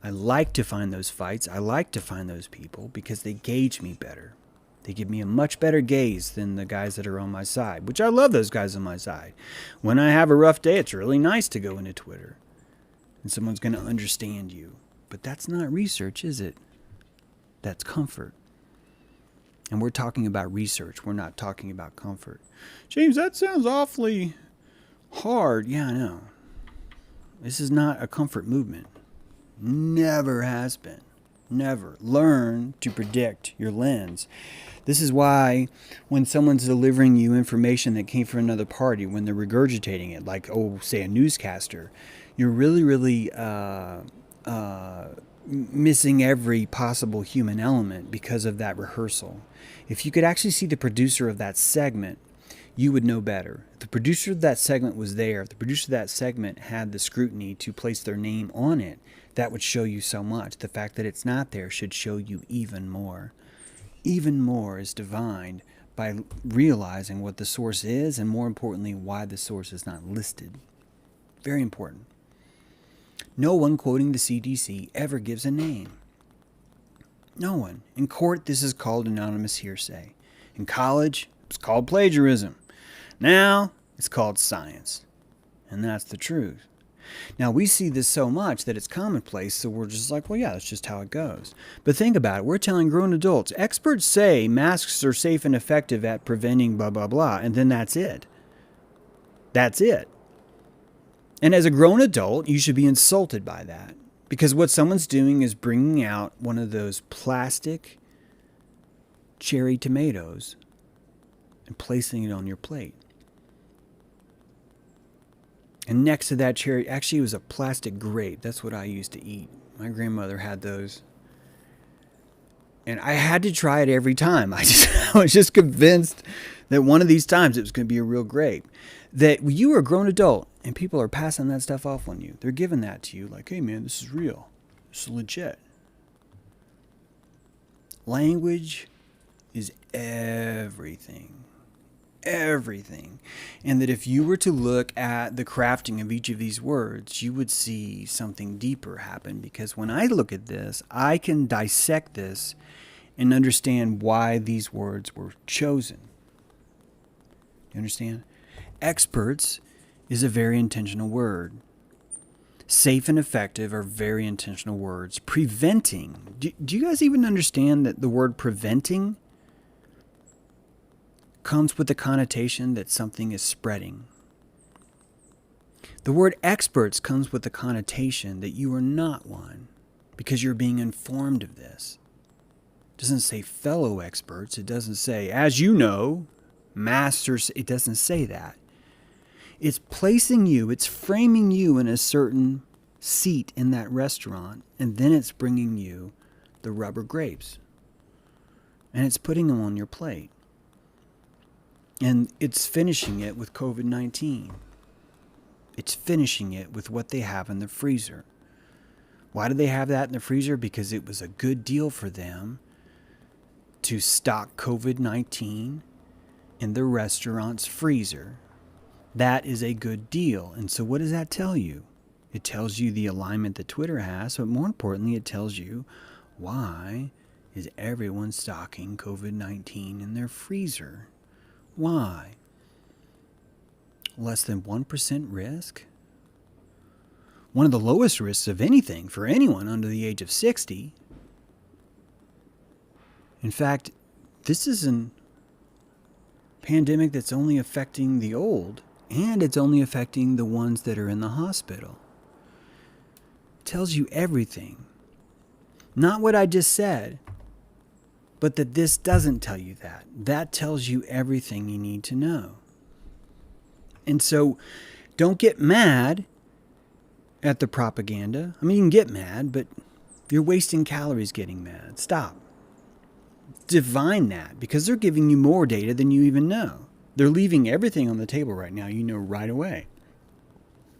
I like to find those fights. I like to find those people because they gauge me better. They give me a much better gaze than the guys that are on my side, which I love those guys on my side. When I have a rough day, it's really nice to go into Twitter and someone's going to understand you. But that's not research, is it? That's comfort. And we're talking about research. We're not talking about comfort. James, that sounds awfully hard. Yeah, I know. This is not a comfort movement. Never has been. Never. Learn to predict your lens. This is why when someone's delivering you information that came from another party, when they're regurgitating it, like, say a newscaster, you're really missing every possible human element because of that rehearsal. If you could actually see the producer of that segment, you would know better. If the producer of that segment was there, if the producer of that segment had the scrutiny to place their name on it, that would show you so much. The fact that it's not there should show you even more. Even more is divined by realizing what the source is and, more importantly, why the source is not listed. Very important. No one quoting the CDC ever gives a name. No one. In court, this is called anonymous hearsay. In college, it's called plagiarism. Now, it's called science. And that's the truth. Now, we see this so much that it's commonplace, so we're just like, well, yeah, that's just how it goes. But think about it. We're telling grown adults, experts say masks are safe and effective at preventing blah, blah, blah, and then that's it. That's it. And as a grown adult, you should be insulted by that. Because what someone's doing is bringing out one of those plastic cherry tomatoes and placing it on your plate. And next to that chair, actually, it was a plastic grape. That's what I used to eat. My grandmother had those. And I had to try it every time. I was just convinced that one of these times it was going to be a real grape. That you are a grown adult and people are passing that stuff off on you. They're giving that to you like, hey man, this is real. This is legit. Language is everything. Everything. And that if you were to look at the crafting of each of these words, you would see something deeper happen. Because when I look at this, I can dissect this and understand why these words were chosen. You understand? Experts is a very intentional word. Safe and effective are very intentional words. Preventing. Do you guys even understand that the word preventing comes with the connotation that something is spreading? The word experts comes with the connotation that you are not one because you're being informed of this. It doesn't say fellow experts. It doesn't say, as you know, masters. It doesn't say that. It's placing you, it's framing you in a certain seat in that restaurant, and then it's bringing you the rubber grapes. And it's putting them on your plate. And it's finishing it with COVID-19. It's finishing it with what they have in the freezer. Why do they have that in the freezer? Because it was a good deal for them to stock COVID-19 in the restaurant's freezer. That is a good deal. And so what does that tell you? It tells you the alignment that Twitter has, but more importantly, it tells you why is everyone stocking COVID-19 in their freezer? Why? Less than 1% risk? One of the lowest risks of anything for anyone under the age of 60. In fact, this is a pandemic that's only affecting the old. And it's only affecting the ones that are in the hospital. It tells you everything. Not what I just said, but that this doesn't tell you that. That tells you everything you need to know. And so don't get mad at the propaganda. I mean, you can get mad, but you're wasting calories getting mad. Stop. Divine that, because they're giving you more data than you even know. They're leaving everything on the table right now. You know right away.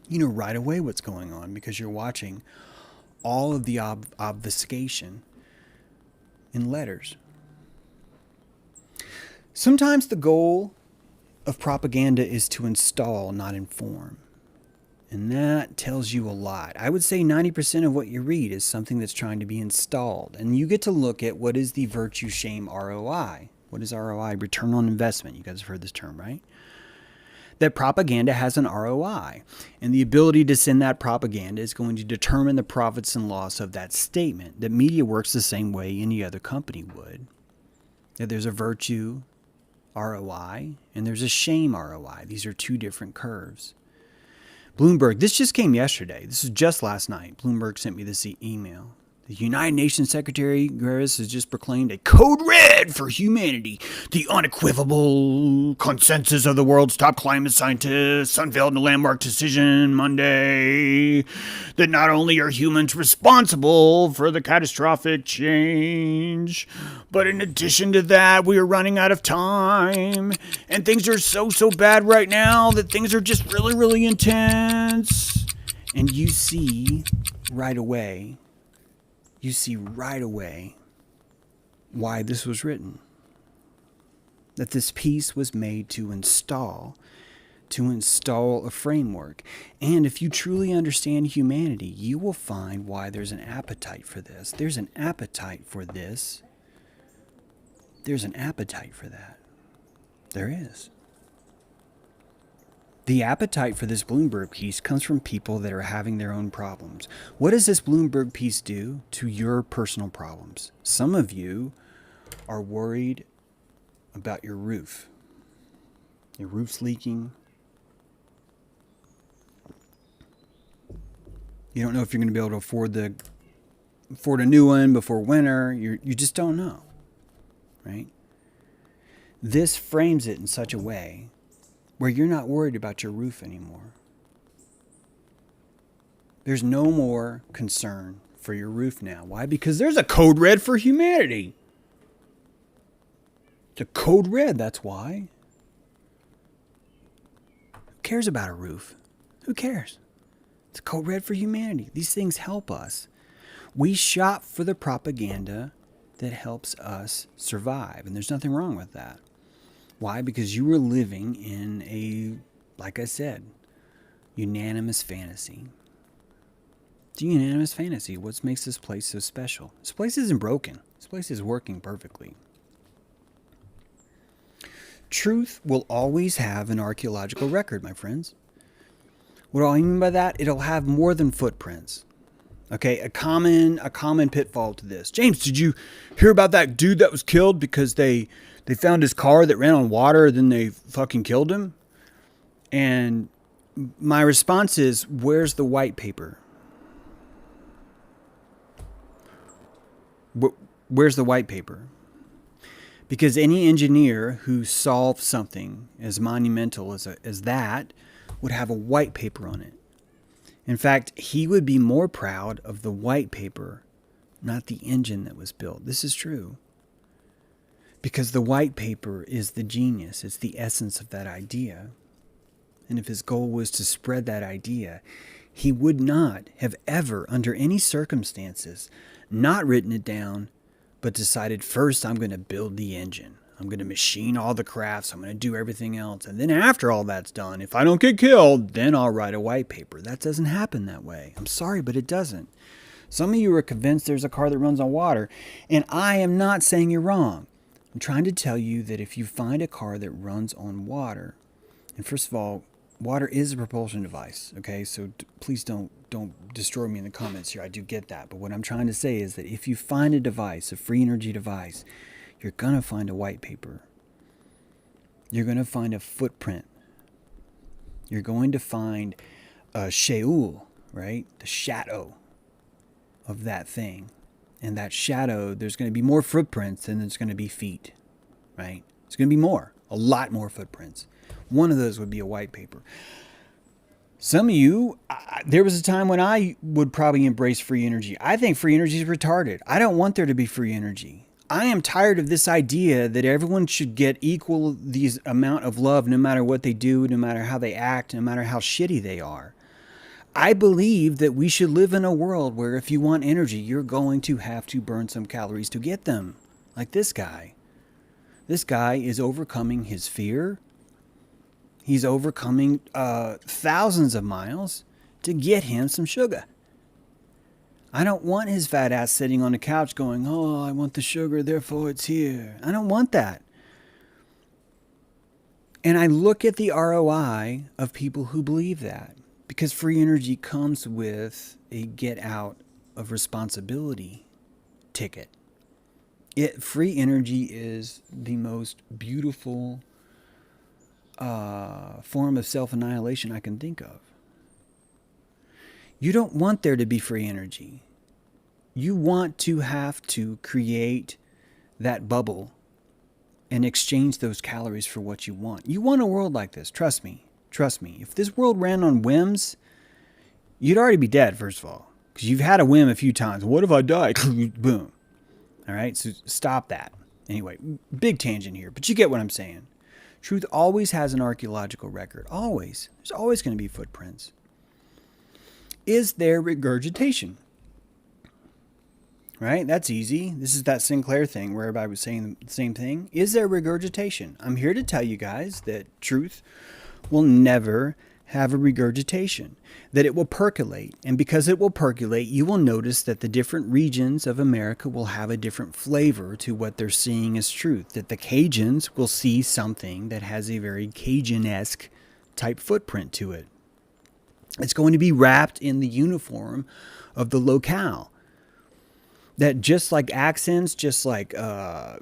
You know right away what's going on because you're watching all of the obfuscation in letters. Sometimes the goal of propaganda is to install, not inform. And that tells you a lot. I would say 90% of what you read is something that's trying to be installed. And you get to look at what is the virtue shame ROI. What is ROI? Return on investment. You guys have heard this term, right? That propaganda has an ROI. And the ability to send that propaganda is going to determine the profits and loss of that statement. That media works the same way any other company would. That there's a virtue ROI and there's a shame ROI. These are two different curves. Bloomberg, this just came yesterday. This is just last night. Bloomberg sent me this email. The United Nations Secretary Guterres has just proclaimed a code red for humanity. The unequivocal consensus of the world's top climate scientists unveiled in a landmark decision Monday that not only are humans responsible for the catastrophic change, but in addition to that, we are running out of time. And things are so bad right now that things are just really intense. And you see right away why this was written. That this piece was made to install a framework. And if you truly understand humanity, you will find why there's an appetite for this. There's an appetite for this. There's an appetite for that. There is. The appetite for this Bloomberg piece comes from people that are having their own problems. What does this Bloomberg piece do to your personal problems? Some of you are worried about your roof. Your roof's leaking. You don't know if you're going to be able to afford a new one before winter. You just don't know, right? This frames it in such a way where you're not worried about your roof anymore. There's no more concern for your roof now. Why? Because there's a code red for humanity. It's a code red, that's why. Who cares about a roof? Who cares? It's a code red for humanity. These things help us. We shop for the propaganda that helps us survive, and there's nothing wrong with that. Why? Because you were living in a, like I said, unanimous fantasy. It's a unanimous fantasy. What makes this place so special? This place isn't broken. This place is working perfectly. Truth will always have an archaeological record, my friends. What do I mean by that? It'll have more than footprints. Okay, a common pitfall to this. James, did you hear about that dude that was killed because they found his car that ran on water, then they fucking killed him? And my response is, where's the white paper? Where's the white paper? Because any engineer who solved something as monumental as that would have a white paper on it. In fact, he would be more proud of the white paper, not the engine that was built. This is true. Because the white paper is the genius. It's the essence of that idea. And if his goal was to spread that idea, he would not have ever, under any circumstances, not written it down, but decided, first I'm going to build the engine. I'm going to machine all the crafts. I'm going to do everything else. And then after all that's done, if I don't get killed, then I'll write a white paper. That doesn't happen that way. I'm sorry, but it doesn't. Some of you are convinced there's a car that runs on water, and I am not saying you're wrong. I'm trying to tell you that if you find a car that runs on water, and first of all, water is a propulsion device, okay? So please don't destroy me in the comments here. I do get that. But what I'm trying to say is that if you find a device, a free energy device, you're going to find a white paper. You're going to find a footprint. You're going to find a sheol, right? The shadow of that thing. And that shadow, there's going to be more footprints than there's going to be feet, right? It's going to be more, a lot more footprints. One of those would be a white paper. Some of you, there was a time when I would probably embrace free energy. I think free energy is retarded. I don't want there to be free energy. I am tired of this idea that everyone should get equal these amount of love no matter what they do, no matter how they act, no matter how shitty they are. I believe that we should live in a world where if you want energy, you're going to have to burn some calories to get them. Like this guy. This guy is overcoming his fear. He's overcoming thousands of miles to get him some sugar. I don't want his fat ass sitting on the couch going, oh, I want the sugar, therefore it's here. I don't want that. And I look at the ROI of people who believe that. Because free energy comes with a get out of responsibility ticket. Free energy is the most beautiful form of self-annihilation I can think of. You don't want there to be free energy. You want to have to create that bubble and exchange those calories for what you want. You want a world like this. Trust me. Trust me. If this world ran on whims, you'd already be dead, first of all. Because you've had a whim a few times. What if I die? Boom. All right? So stop that. Anyway, big tangent here. But you get what I'm saying. Truth always has an archaeological record. Always. There's always going to be footprints. Is there regurgitation? Right? That's easy. This is that Sinclair thing where everybody was saying the same thing. Is there regurgitation? I'm here to tell you guys that truth will never have a regurgitation, that it will percolate. And because it will percolate, you will notice that the different regions of America will have a different flavor to what they're seeing as truth, that the Cajuns will see something that has a very Cajun-esque type footprint to it. It's going to be wrapped in the uniform of the locale. That just like accents, just like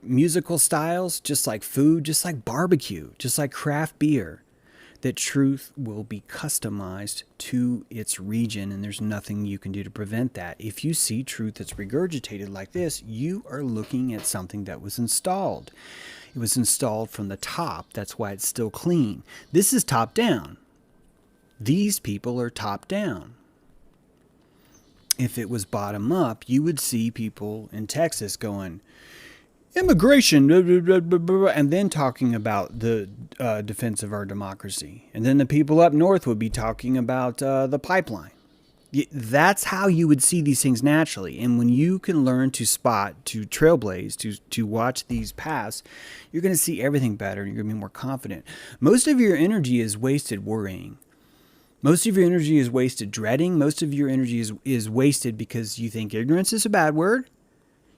musical styles, just like food, just like barbecue, just like craft beer, that truth will be customized to its region, and there's nothing you can do to prevent that. If you see truth that's regurgitated like this, you are looking at something that was installed. It was installed from the top. That's why it's still clean. This is top down. These people are top down. If it was bottom up, you would see people in Texas going, immigration, blah, blah, blah, blah, blah, and then talking about the defense of our democracy. And then the people up north would be talking about the pipeline. That's how you would see these things naturally. And when you can learn to spot, to trailblaze, to watch these paths, you're going to see everything better and you're going to be more confident. Most of your energy is wasted worrying. Most of your energy is wasted dreading. Most of your energy is wasted because you think ignorance is a bad word.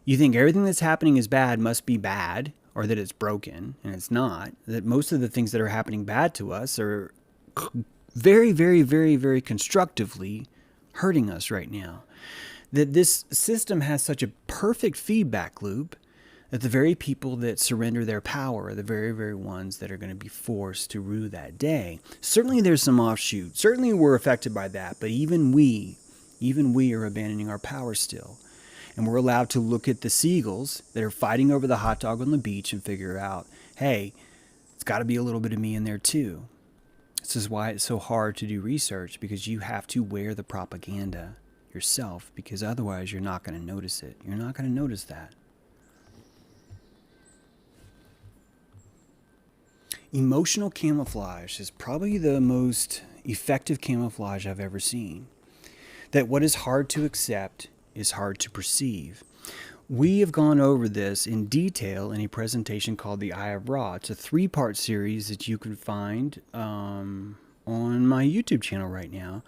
You think everything that's happening is bad must be bad, or that it's broken, and it's not. That most of the things that are happening bad to us are very, very, very, very constructively hurting us right now. That this system has such a perfect feedback loop that the very people that surrender their power are the very, very ones that are going to be forced to rue that day. Certainly there's some offshoot. Certainly we're affected by that, but even we are abandoning our power still. And we're allowed to look at the seagulls that are fighting over the hot dog on the beach and figure out, hey, it's got to be a little bit of me in there too. This is why it's so hard to do research, because you have to wear the propaganda yourself, because otherwise you're not going to notice it. You're not going to notice that. Emotional camouflage is probably the most effective camouflage I've ever seen. That what is hard to accept is hard to perceive. We have gone over this in detail in a presentation called The Eye of Ra. It's a 3-part series that you can find on my YouTube channel right now.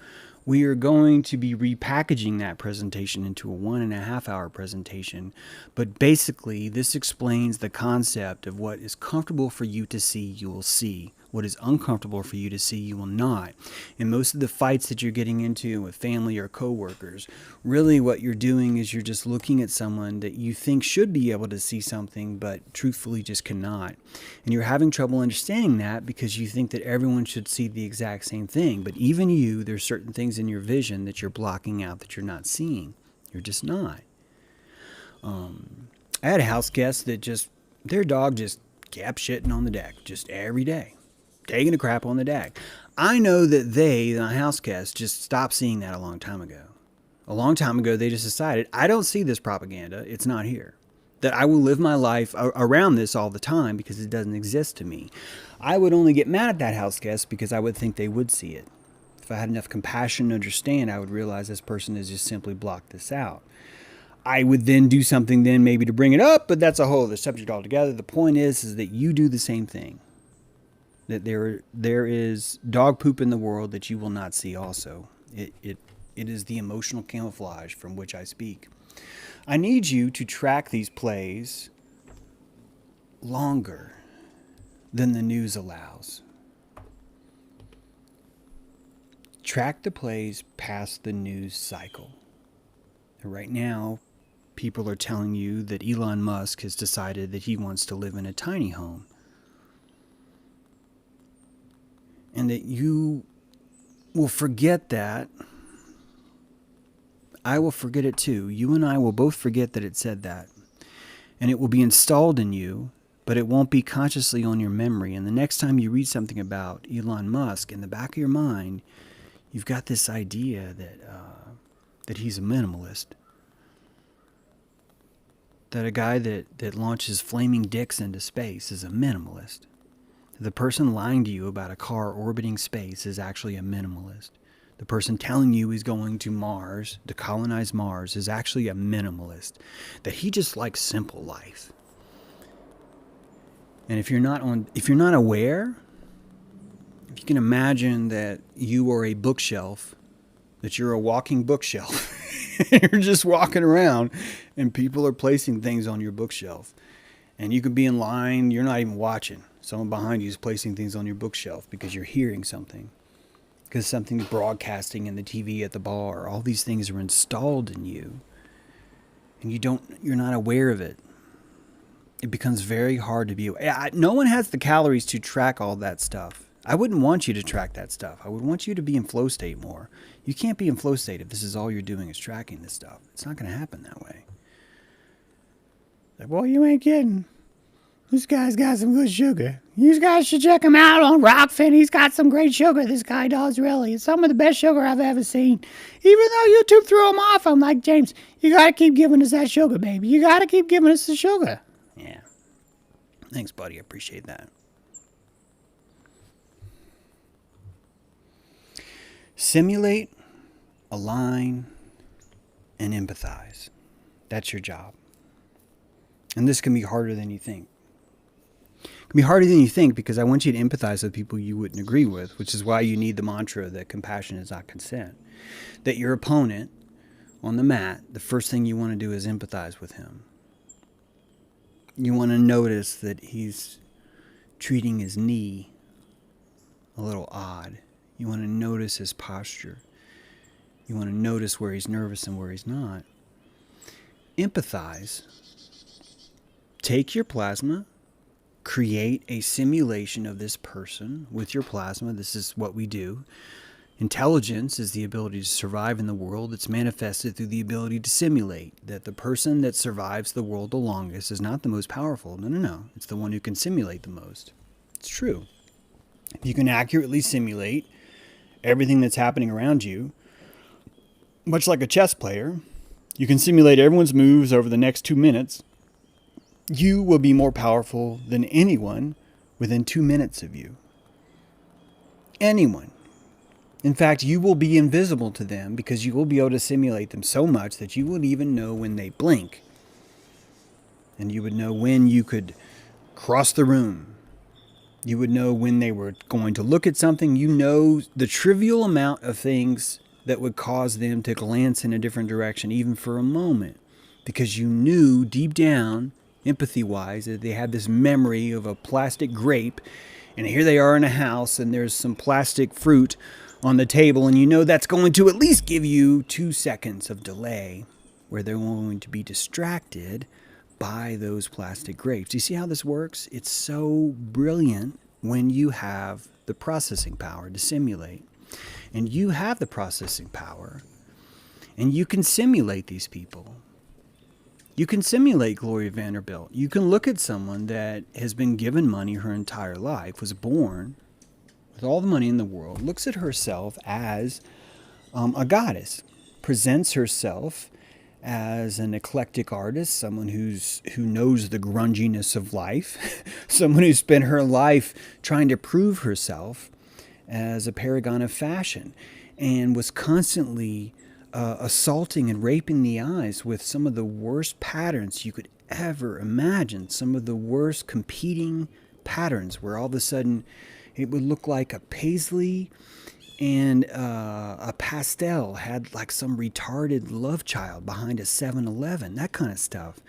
We are going to be repackaging that presentation into a 1.5-hour presentation. But basically, this explains the concept of what is comfortable for you to see, you will see. What is uncomfortable for you to see, you will not. And most of the fights that you're getting into with family or coworkers, really what you're doing is you're just looking at someone that you think should be able to see something, but truthfully just cannot. And you're having trouble understanding that because you think that everyone should see the exact same thing. But even you, there's certain things in your vision that you're blocking out that you're not seeing. You're just not. I had a house guest that their dog just kept shitting on the deck just every day. Taking a crap on the deck. I know that the house guests, just stopped seeing that a long time ago. A long time ago, they just decided, I don't see this propaganda. It's not here. That I will live my life around this all the time because it doesn't exist to me. I would only get mad at that house guest because I would think they would see it. If I had enough compassion to understand, I would realize this person has just simply blocked this out. I would then do something then maybe to bring it up, but that's a whole other subject altogether. The point is that you do the same thing. That there is dog poop in the world that you will not see also. It is the emotional camouflage from which I speak. I need you to track these plays longer than the news allows. Track the plays past the news cycle. Right now, people are telling you that Elon Musk has decided that he wants to live in a tiny home. And that you will forget that. I will forget it too. You and I will both forget that it said that. And it will be installed in you, but it won't be consciously on your memory. And the next time you read something about Elon Musk, in the back of your mind, you've got this idea that he's a minimalist. That a guy that launches flaming dicks into space is a minimalist. The person lying to you about a car orbiting space is actually a minimalist. The person telling you he's going to Mars, to colonize Mars, is actually a minimalist. That he just likes simple life. And if you're not aware, if you can imagine that you are a bookshelf, that you're a walking bookshelf, you're just walking around and people are placing things on your bookshelf. And you could be in line, you're not even watching. Someone behind you is placing things on your bookshelf because you're hearing something. Because something's broadcasting in the TV at the bar. All these things are installed in you. And you're not aware of it. It becomes very hard to be aware. No one has the calories to track all that stuff. I wouldn't want you to track that stuff. I would want you to be in flow state more. You can't be in flow state if this is all you're doing is tracking this stuff. It's not going to happen that way. Like, well, you ain't kidding. This guy's got some good sugar. You guys should check him out on Rockfin. He's got some great sugar. This guy does, really. It's some of the best sugar I've ever seen. Even though YouTube threw him off, I'm like, James, you got to keep giving us that sugar, baby. You got to keep giving us the sugar. Yeah. Thanks, buddy. I appreciate that. Simulate, align, and empathize. That's your job. And this can be harder than you think. It can be harder than you think because I want you to empathize with people you wouldn't agree with, which is why you need the mantra that compassion is not consent. That your opponent on the mat, the first thing you want to do is empathize with him. You want to notice that he's treating his knee a little odd. You want to notice his posture. You want to notice where he's nervous and where he's not. Empathize. Take your plasma, create a simulation of this person with your plasma. This is what we do. Intelligence is the ability to survive in the world. It's manifested through the ability to simulate. That the person that survives the world the longest is not the most powerful. No. It's the one who can simulate the most. It's true. If you can accurately simulate everything that's happening around you, much like a chess player, you can simulate everyone's moves over the next 2 minutes. You will be more powerful than anyone within 2 minutes of you. Anyone. In fact, you will be invisible to them because you will be able to simulate them so much that you will even know when they blink. And you would know when you could cross the room. You would know when they were going to look at something. You know the trivial amount of things that would cause them to glance in a different direction, even for a moment. Because you knew deep down, empathy-wise, that they had this memory of a plastic grape. And here they are in a house, and there's some plastic fruit on the table. And you know that's going to at least give you 2 seconds of delay where they're going to be distracted by those plastic grapes. Do you see how this works? It's so brilliant when you have the processing power to simulate. And you have the processing power. And you can simulate these people. You can simulate Gloria Vanderbilt. You can look at someone that has been given money her entire life, was born with all the money in the world, looks at herself as a goddess, presents herself as an eclectic artist, someone who knows the grunginess of life, someone who spent her life trying to prove herself as a paragon of fashion, and was constantly assaulting and raping the eyes with some of the worst patterns you could ever imagine, some of the worst competing patterns where all of a sudden it would look like a paisley and a pastel had like some retarded love child behind a 7-Eleven, that kind of stuff.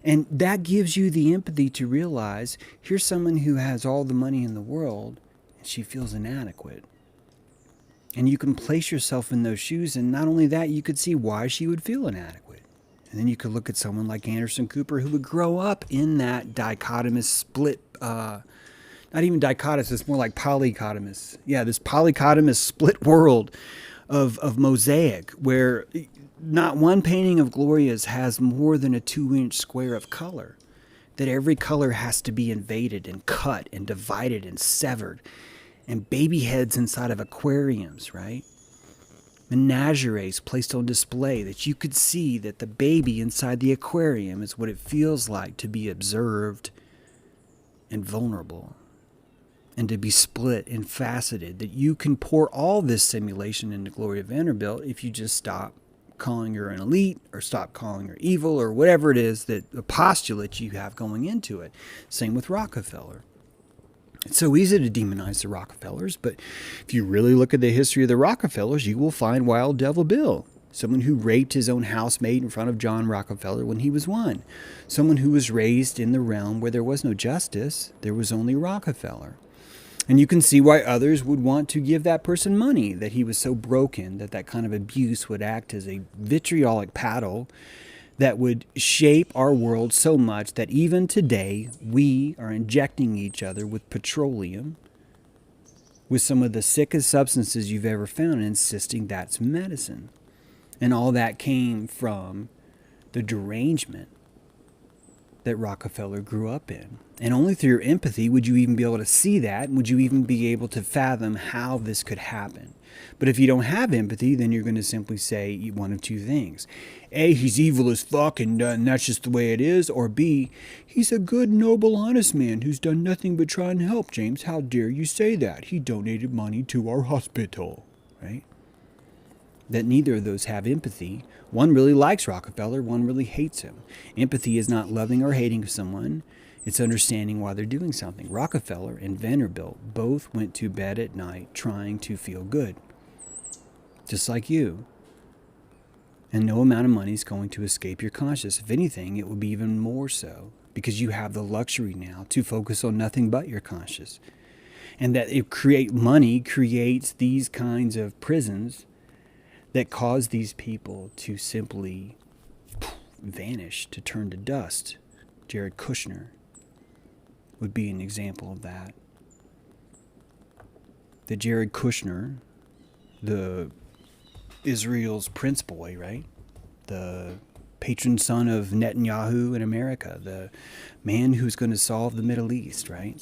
And that gives you the empathy to realize here's someone who has all the money in the world and she feels inadequate. And you can place yourself in those shoes, and not only that, you could see why she would feel inadequate. And then you could look at someone like Anderson Cooper who would grow up in that dichotomous split, not even dichotomous, it's more like polychotomous. Yeah, this polychotomous split world of mosaic where not one painting of Gloria's has more than a 2-inch square of color. That every color has to be invaded and cut and divided and severed. And baby heads inside of aquariums, right? Menageries placed on display that you could see that the baby inside the aquarium is what it feels like to be observed and vulnerable. And to be split and faceted. That you can pour all this simulation into Gloria Vanderbilt if you just stop calling her an elite or stop calling her evil or whatever it is, that the postulate you have going into it. Same with Rockefeller. It's so easy to demonize the Rockefellers, but if you really look at the history of the Rockefellers, you will find Wild Devil Bill, someone who raped his own housemate in front of John Rockefeller when he was 1. Someone who was raised in the realm where there was no justice, there was only Rockefeller. And you can see why others would want to give that person money, that he was so broken that that kind of abuse would act as a vitriolic paddle that would shape our world so much that even today we are injecting each other with petroleum, with some of the sickest substances you've ever found, and insisting that's medicine. And all that came from the derangement that Rockefeller grew up in. And only through your empathy would you even be able to see that, and would you even be able to fathom how this could happen. But if you don't have empathy, then you're going to simply say one of two things. A, he's evil as fuck and that's just the way it is. Or B, he's a good, noble, honest man who's done nothing but try and help. James, how dare you say that? He donated money to our hospital, right? That neither of those have empathy. One really likes Rockefeller, one really hates him. Empathy is not loving or hating someone. It's understanding why they're doing something. Rockefeller and Vanderbilt both went to bed at night trying to feel good. Just like you. And no amount of money is going to escape your conscience. If anything, it will be even more so, because you have the luxury now to focus on nothing but your conscience. And that money creates these kinds of prisons that cause these people to simply vanish, to turn to dust. Jared Kushner would be an example of that. The Jared Kushner, the Israel's prince boy, right? The patron son of Netanyahu in America, the man who's going to solve the Middle East, right?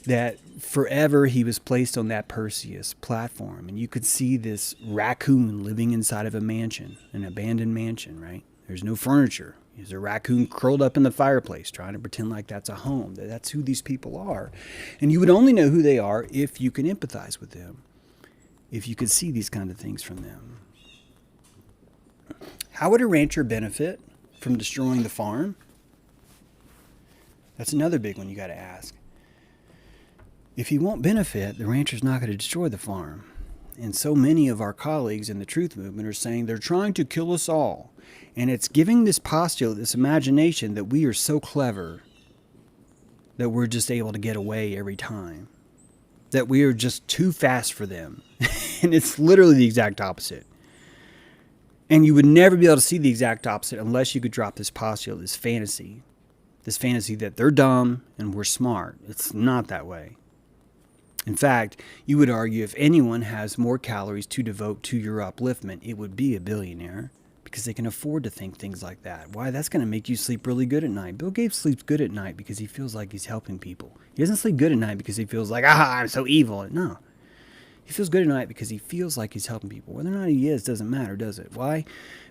That forever he was placed on that Perseus platform, and you could see this raccoon living inside of a mansion, an abandoned mansion, right? There's no furniture. There's a raccoon curled up in the fireplace trying to pretend like that's a home. That's who these people are. And you would only know who they are if you can empathize with them, if you could see these kind of things from them. How would a rancher benefit from destroying the farm? That's another big one you got to ask. If he won't benefit, the rancher's not going to destroy the farm. And so many of our colleagues in the truth movement are saying they're trying to kill us all. And it's giving this postulate, this imagination that we are so clever that we're just able to get away every time. That we are just too fast for them. And it's literally the exact opposite. And you would never be able to see the exact opposite unless you could drop this postulate, this fantasy that they're dumb and we're smart. It's not that way. In fact, you would argue if anyone has more calories to devote to your upliftment, it would be a billionaire, because they can afford to think things like that. Why? That's going to make you sleep really good at night. Bill Gates sleeps good at night because he feels like he's helping people. He doesn't sleep good at night because he feels like, I'm so evil. No. He feels good at night because he feels like he's helping people. Whether or not he is doesn't matter, does it? Why?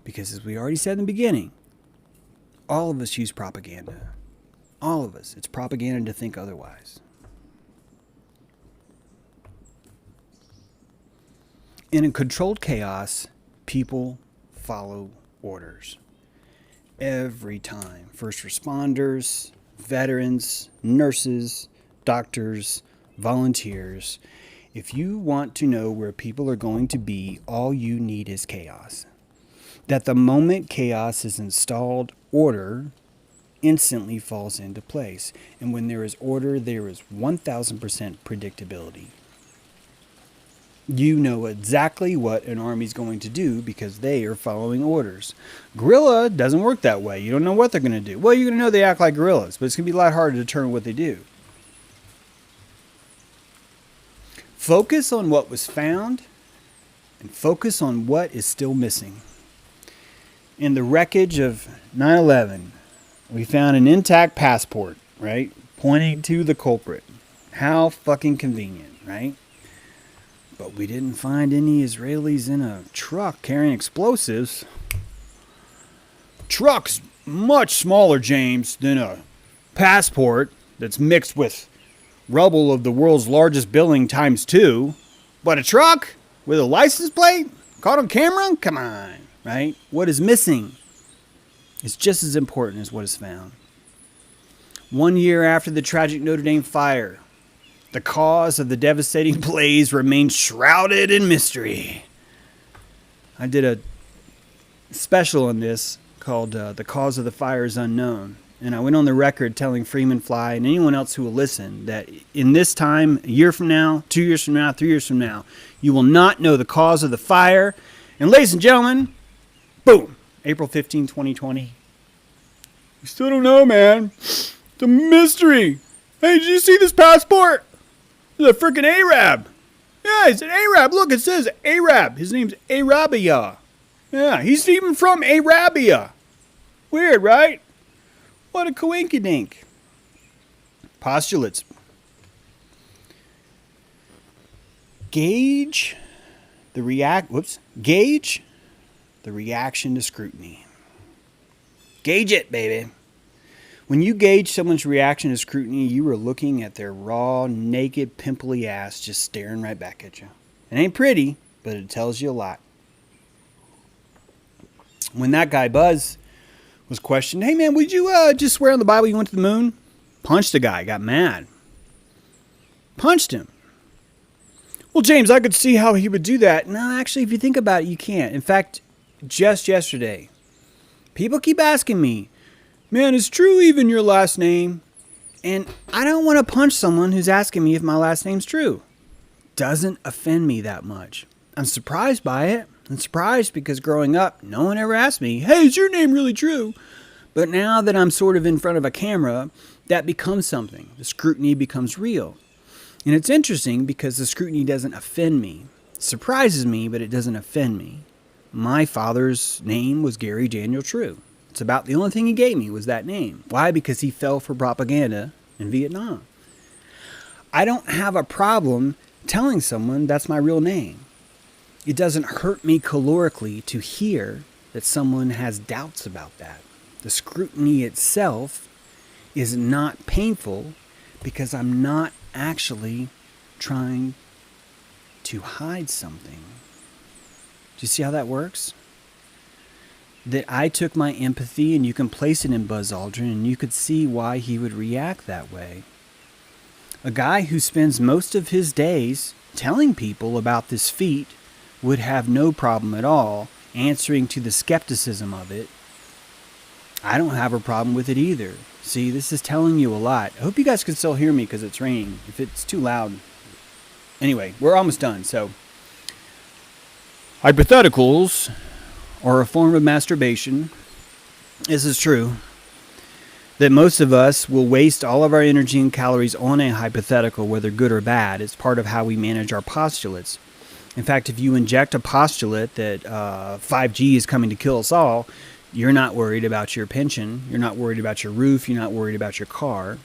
Because as we already said in the beginning, all of us use propaganda. All of us. It's propaganda to think otherwise. In a controlled chaos, people follow orders. Every time. First responders, veterans, nurses, doctors, volunteers. If you want to know where people are going to be, all you need is chaos. That the moment chaos is installed, order instantly falls into place. And when there is order, there is 1000% predictability. You know exactly what an army's going to do because they are following orders. Guerrilla doesn't work that way. You don't know what they're going to do. Well, you're going to know they act like guerrillas, but it's going to be a lot harder to determine what they do. Focus on what was found and focus on what is still missing. In the wreckage of 9/11, we found an intact passport, right? Pointing to the culprit. How fucking convenient, right? But we didn't find any Israelis in a truck carrying explosives. Truck's much smaller, James, than a passport that's mixed with rubble of the world's largest building times 2. But a truck with a license plate caught on camera? Come on, right? What is missing is just as important as what is found. 1 year after the tragic Notre Dame fire, the cause of the devastating blaze remains shrouded in mystery. I did a special on this called The Cause of the Fire is Unknown. And I went on the record telling Freeman Fly and anyone else who will listen that in this time, a year from now, 2 years from now, 3 years from now, you will not know the cause of the fire. And ladies and gentlemen, boom, April 15, 2020. We still don't know, man. It's a mystery. Hey, did you see this passport? It's a freaking Arab. Yeah, he's an Arab. Look, it says Arab. His name's Arabia. Yeah, he's even from Arabia. Weird, right? What a coinkydink. Postulates. Gauge the reaction to scrutiny. Gauge it, baby. When you gauge someone's reaction to scrutiny, you are looking at their raw, naked, pimply ass just staring right back at you. It ain't pretty, but it tells you a lot. When that guy Buzz was questioned, hey man, would you just swear on the Bible you went to the moon? Punched the guy, got mad. Punched him. Well, James, I could see how he would do that. No, actually, if you think about it, you can't. In fact, just yesterday, people keep asking me, man, is true even your last name? And I don't want to punch someone who's asking me if my last name's true. Doesn't offend me that much. I'm surprised by it. I'm surprised because growing up, no one ever asked me, hey, is your name really true? But now that I'm sort of in front of a camera, that becomes something. The scrutiny becomes real. And it's interesting because the scrutiny doesn't offend me. It surprises me, but it doesn't offend me. My father's name was Gary Daniel True. It's about the only thing he gave me was that name. Why? Because he fell for propaganda in Vietnam. I don't have a problem telling someone that's my real name. It doesn't hurt me calorically to hear that someone has doubts about that. The scrutiny itself is not painful because I'm not actually trying to hide something. Do you see how that works? That I took my empathy, and you can place it in Buzz Aldrin, and you could see why he would react that way. A guy who spends most of his days telling people about this feat would have no problem at all answering to the skepticism of it. I don't have a problem with it either. See, this is telling you a lot. I hope you guys can still hear me because it's raining. If it's too loud. Anyway, we're almost done. So, hypotheticals are a form of masturbation. This is true. That most of us will waste all of our energy and calories on a hypothetical, whether good or bad. It's part of how we manage our postulates. In fact, if you inject a postulate that 5G is coming to kill us all, you're not worried about your pension. You're not worried about your roof. You're not worried about your car.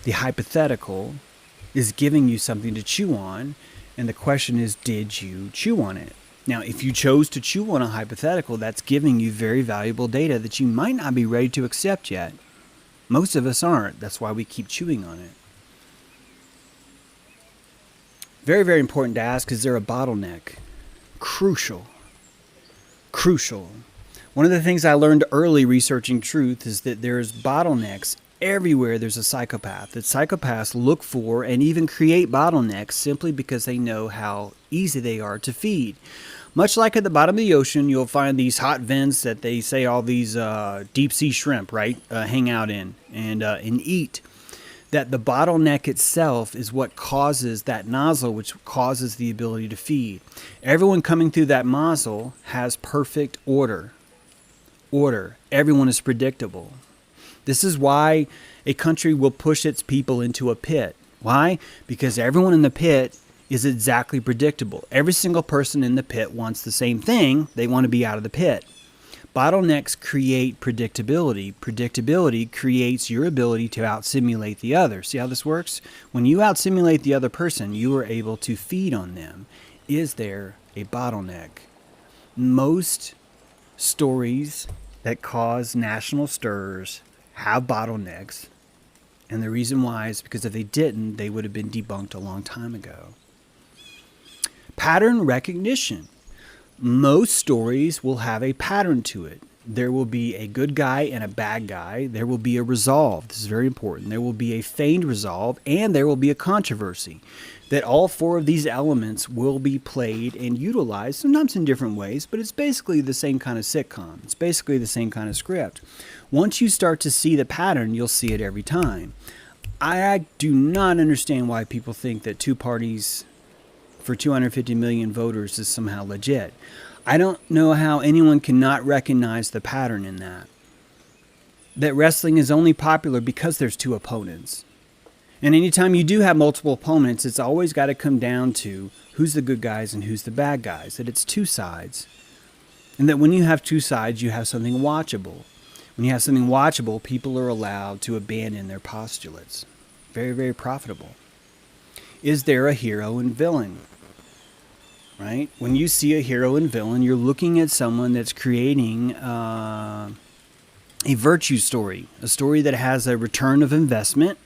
The hypothetical is giving you something to chew on. And the question is, did you chew on it? Now, if you chose to chew on a hypothetical, that's giving you very valuable data that you might not be ready to accept yet. Most of us aren't. That's why we keep chewing on it. Very, very important to ask, is there a bottleneck? Crucial. One of the things I learned early researching truth is that there's bottlenecks everywhere there's a psychopath. That psychopaths look for and even create bottlenecks simply because they know how easy they are to feed. Much like at the bottom of the ocean, you'll find these hot vents that they say all these deep sea shrimp, right, hang out in and eat. That the bottleneck itself is what causes that nozzle, which causes the ability to feed. Everyone coming through that nozzle has perfect order. Everyone is predictable. This is why a country will push its people into a pit. Why? Because everyone in the pit is exactly predictable. Every single person in the pit wants the same thing. They want to be out of the pit. Bottlenecks create predictability. Predictability creates your ability to out-simulate the other. See how this works? When you out-simulate the other person, you are able to feed on them. Is there a bottleneck? Most stories that cause national stirs have bottlenecks. And the reason why is because if they didn't, they would have been debunked a long time ago. Pattern recognition. Most stories will have a pattern to it. There will be a good guy and a bad guy. There will be a resolve. This is very important. There will be a feigned resolve, and there will be a controversy. That all four of these elements will be played and utilized, sometimes in different ways, but it's basically the same kind of sitcom. It's basically the same kind of script. Once you start to see the pattern, you'll see it every time. I do not understand why people think that two parties for 250 million voters is somehow legit. I don't know how anyone cannot recognize the pattern in that. That wrestling is only popular because there's two opponents. And anytime you do have multiple opponents, it's always got to come down to who's the good guys and who's the bad guys. That it's two sides. And that when you have two sides, you have something watchable. When you have something watchable, people are allowed to abandon their postulates. Very, very profitable. Is there a hero and villain? Right? When you see a hero and villain, you're looking at someone that's creating a virtue story, a story that has a return of investment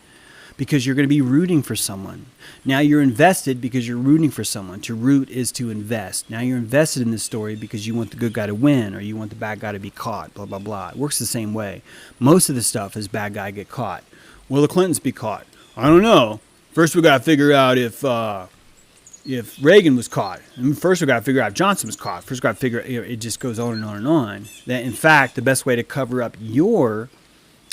because you're going to be rooting for someone. Now you're invested because you're rooting for someone. To root is to invest. Now you're invested in this story because you want the good guy to win or you want the bad guy to be caught, blah, blah, blah. It works the same way. Most of the stuff is bad guy get caught. Will the Clintons be caught? I don't know. First we got to figure out if Reagan was caught. And first we got to figure out if Johnson was caught. First we got to figure, it just goes on and on and on. That in fact, the best way to cover up your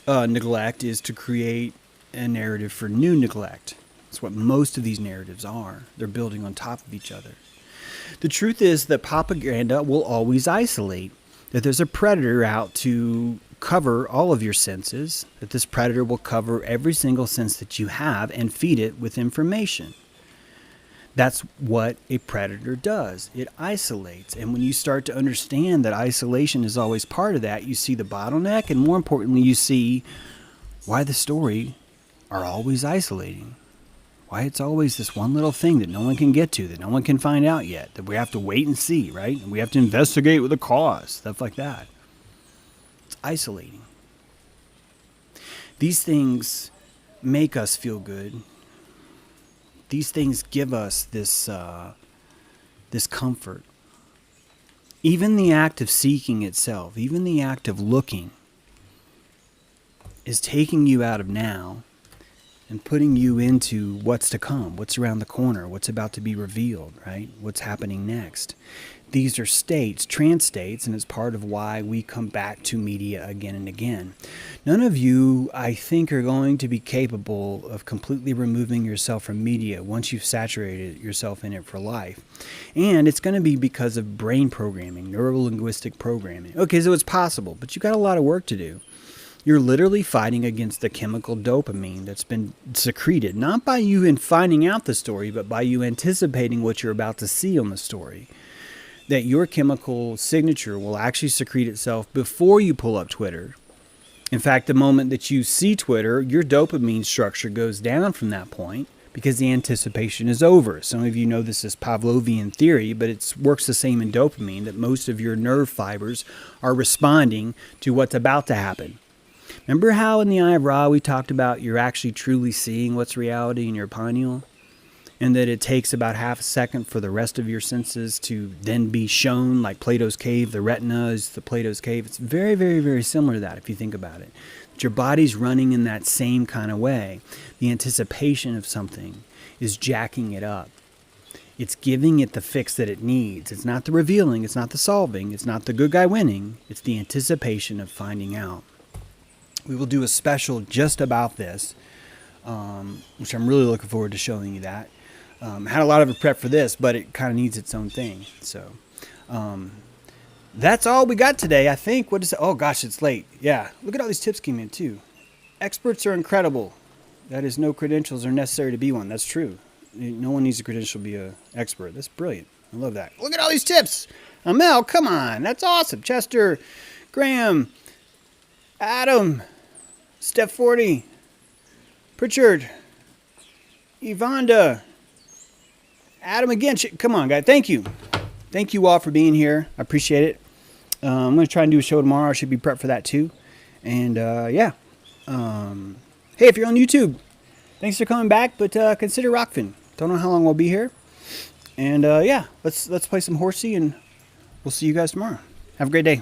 neglect is to create a narrative for new neglect. That's what most of these narratives are. They're building on top of each other. The truth is that propaganda will always isolate, that there's a predator out to cover all of your senses, that this predator will cover every single sense that you have and feed it with information. That's what a predator does. It isolates. And when you start to understand that isolation is always part of that, you see the bottleneck, and more importantly, you see why the story are always isolating. Why it's always this one little thing that no one can get to, that no one can find out yet, that we have to wait and see, right? And we have to investigate with a cause, stuff like that. It's isolating. These things make us feel good. These things give us this comfort. Even the act of seeking itself, even the act of looking, is taking you out of now and putting you into what's to come, what's around the corner, what's about to be revealed, right? What's happening next. These are states, trance states, and it's part of why we come back to media again and again. None of you, I think, are going to be capable of completely removing yourself from media once you've saturated yourself in it for life. And it's going to be because of brain programming, neuro-linguistic programming. Okay, so it's possible, but you've got a lot of work to do. You're literally fighting against the chemical dopamine that's been secreted, not by you in finding out the story, but by you anticipating what you're about to see on the story. That your chemical signature will actually secrete itself before you pull up Twitter. In fact, the moment that you see Twitter, your dopamine structure goes down from that point because the anticipation is over. Some of you know this as Pavlovian theory, but it works the same in dopamine, that most of your nerve fibers are responding to what's about to happen. Remember how in the Eye of Ra we talked about you're actually truly seeing what's reality in your pineal? And that it takes about half a second for the rest of your senses to then be shown, like Plato's cave. The retina is the Plato's cave. It's very, very, very similar to that if you think about it. That your body's running in that same kind of way. The anticipation of something is jacking it up. It's giving it the fix that it needs. It's not the revealing. It's not the solving. It's not the good guy winning. It's the anticipation of finding out. We will do a special just about this, which I'm really looking forward to showing you that. Had a lot of it prep for this, but it kind of needs its own thing. So that's all we got today, I think. What is it? Oh, gosh, it's late. Yeah, look at all these tips came in, too. Experts are incredible. That is, no credentials are necessary to be one. That's true. No one needs a credential to be an expert. That's brilliant. I love that. Look at all these tips. Mel, come on. That's awesome. Chester, Graham, Adam, Steph 40, Pritchard, Yvonda, Adam again. Come on, guys. Thank you. Thank you all for being here. I appreciate it. I'm going to try and do a show tomorrow. I should be prepped for that too. And yeah. Hey, if you're on YouTube, thanks for coming back. But consider Rockfin. Don't know how long we'll be here. And yeah, let's play some horsey, and we'll see you guys tomorrow. Have a great day.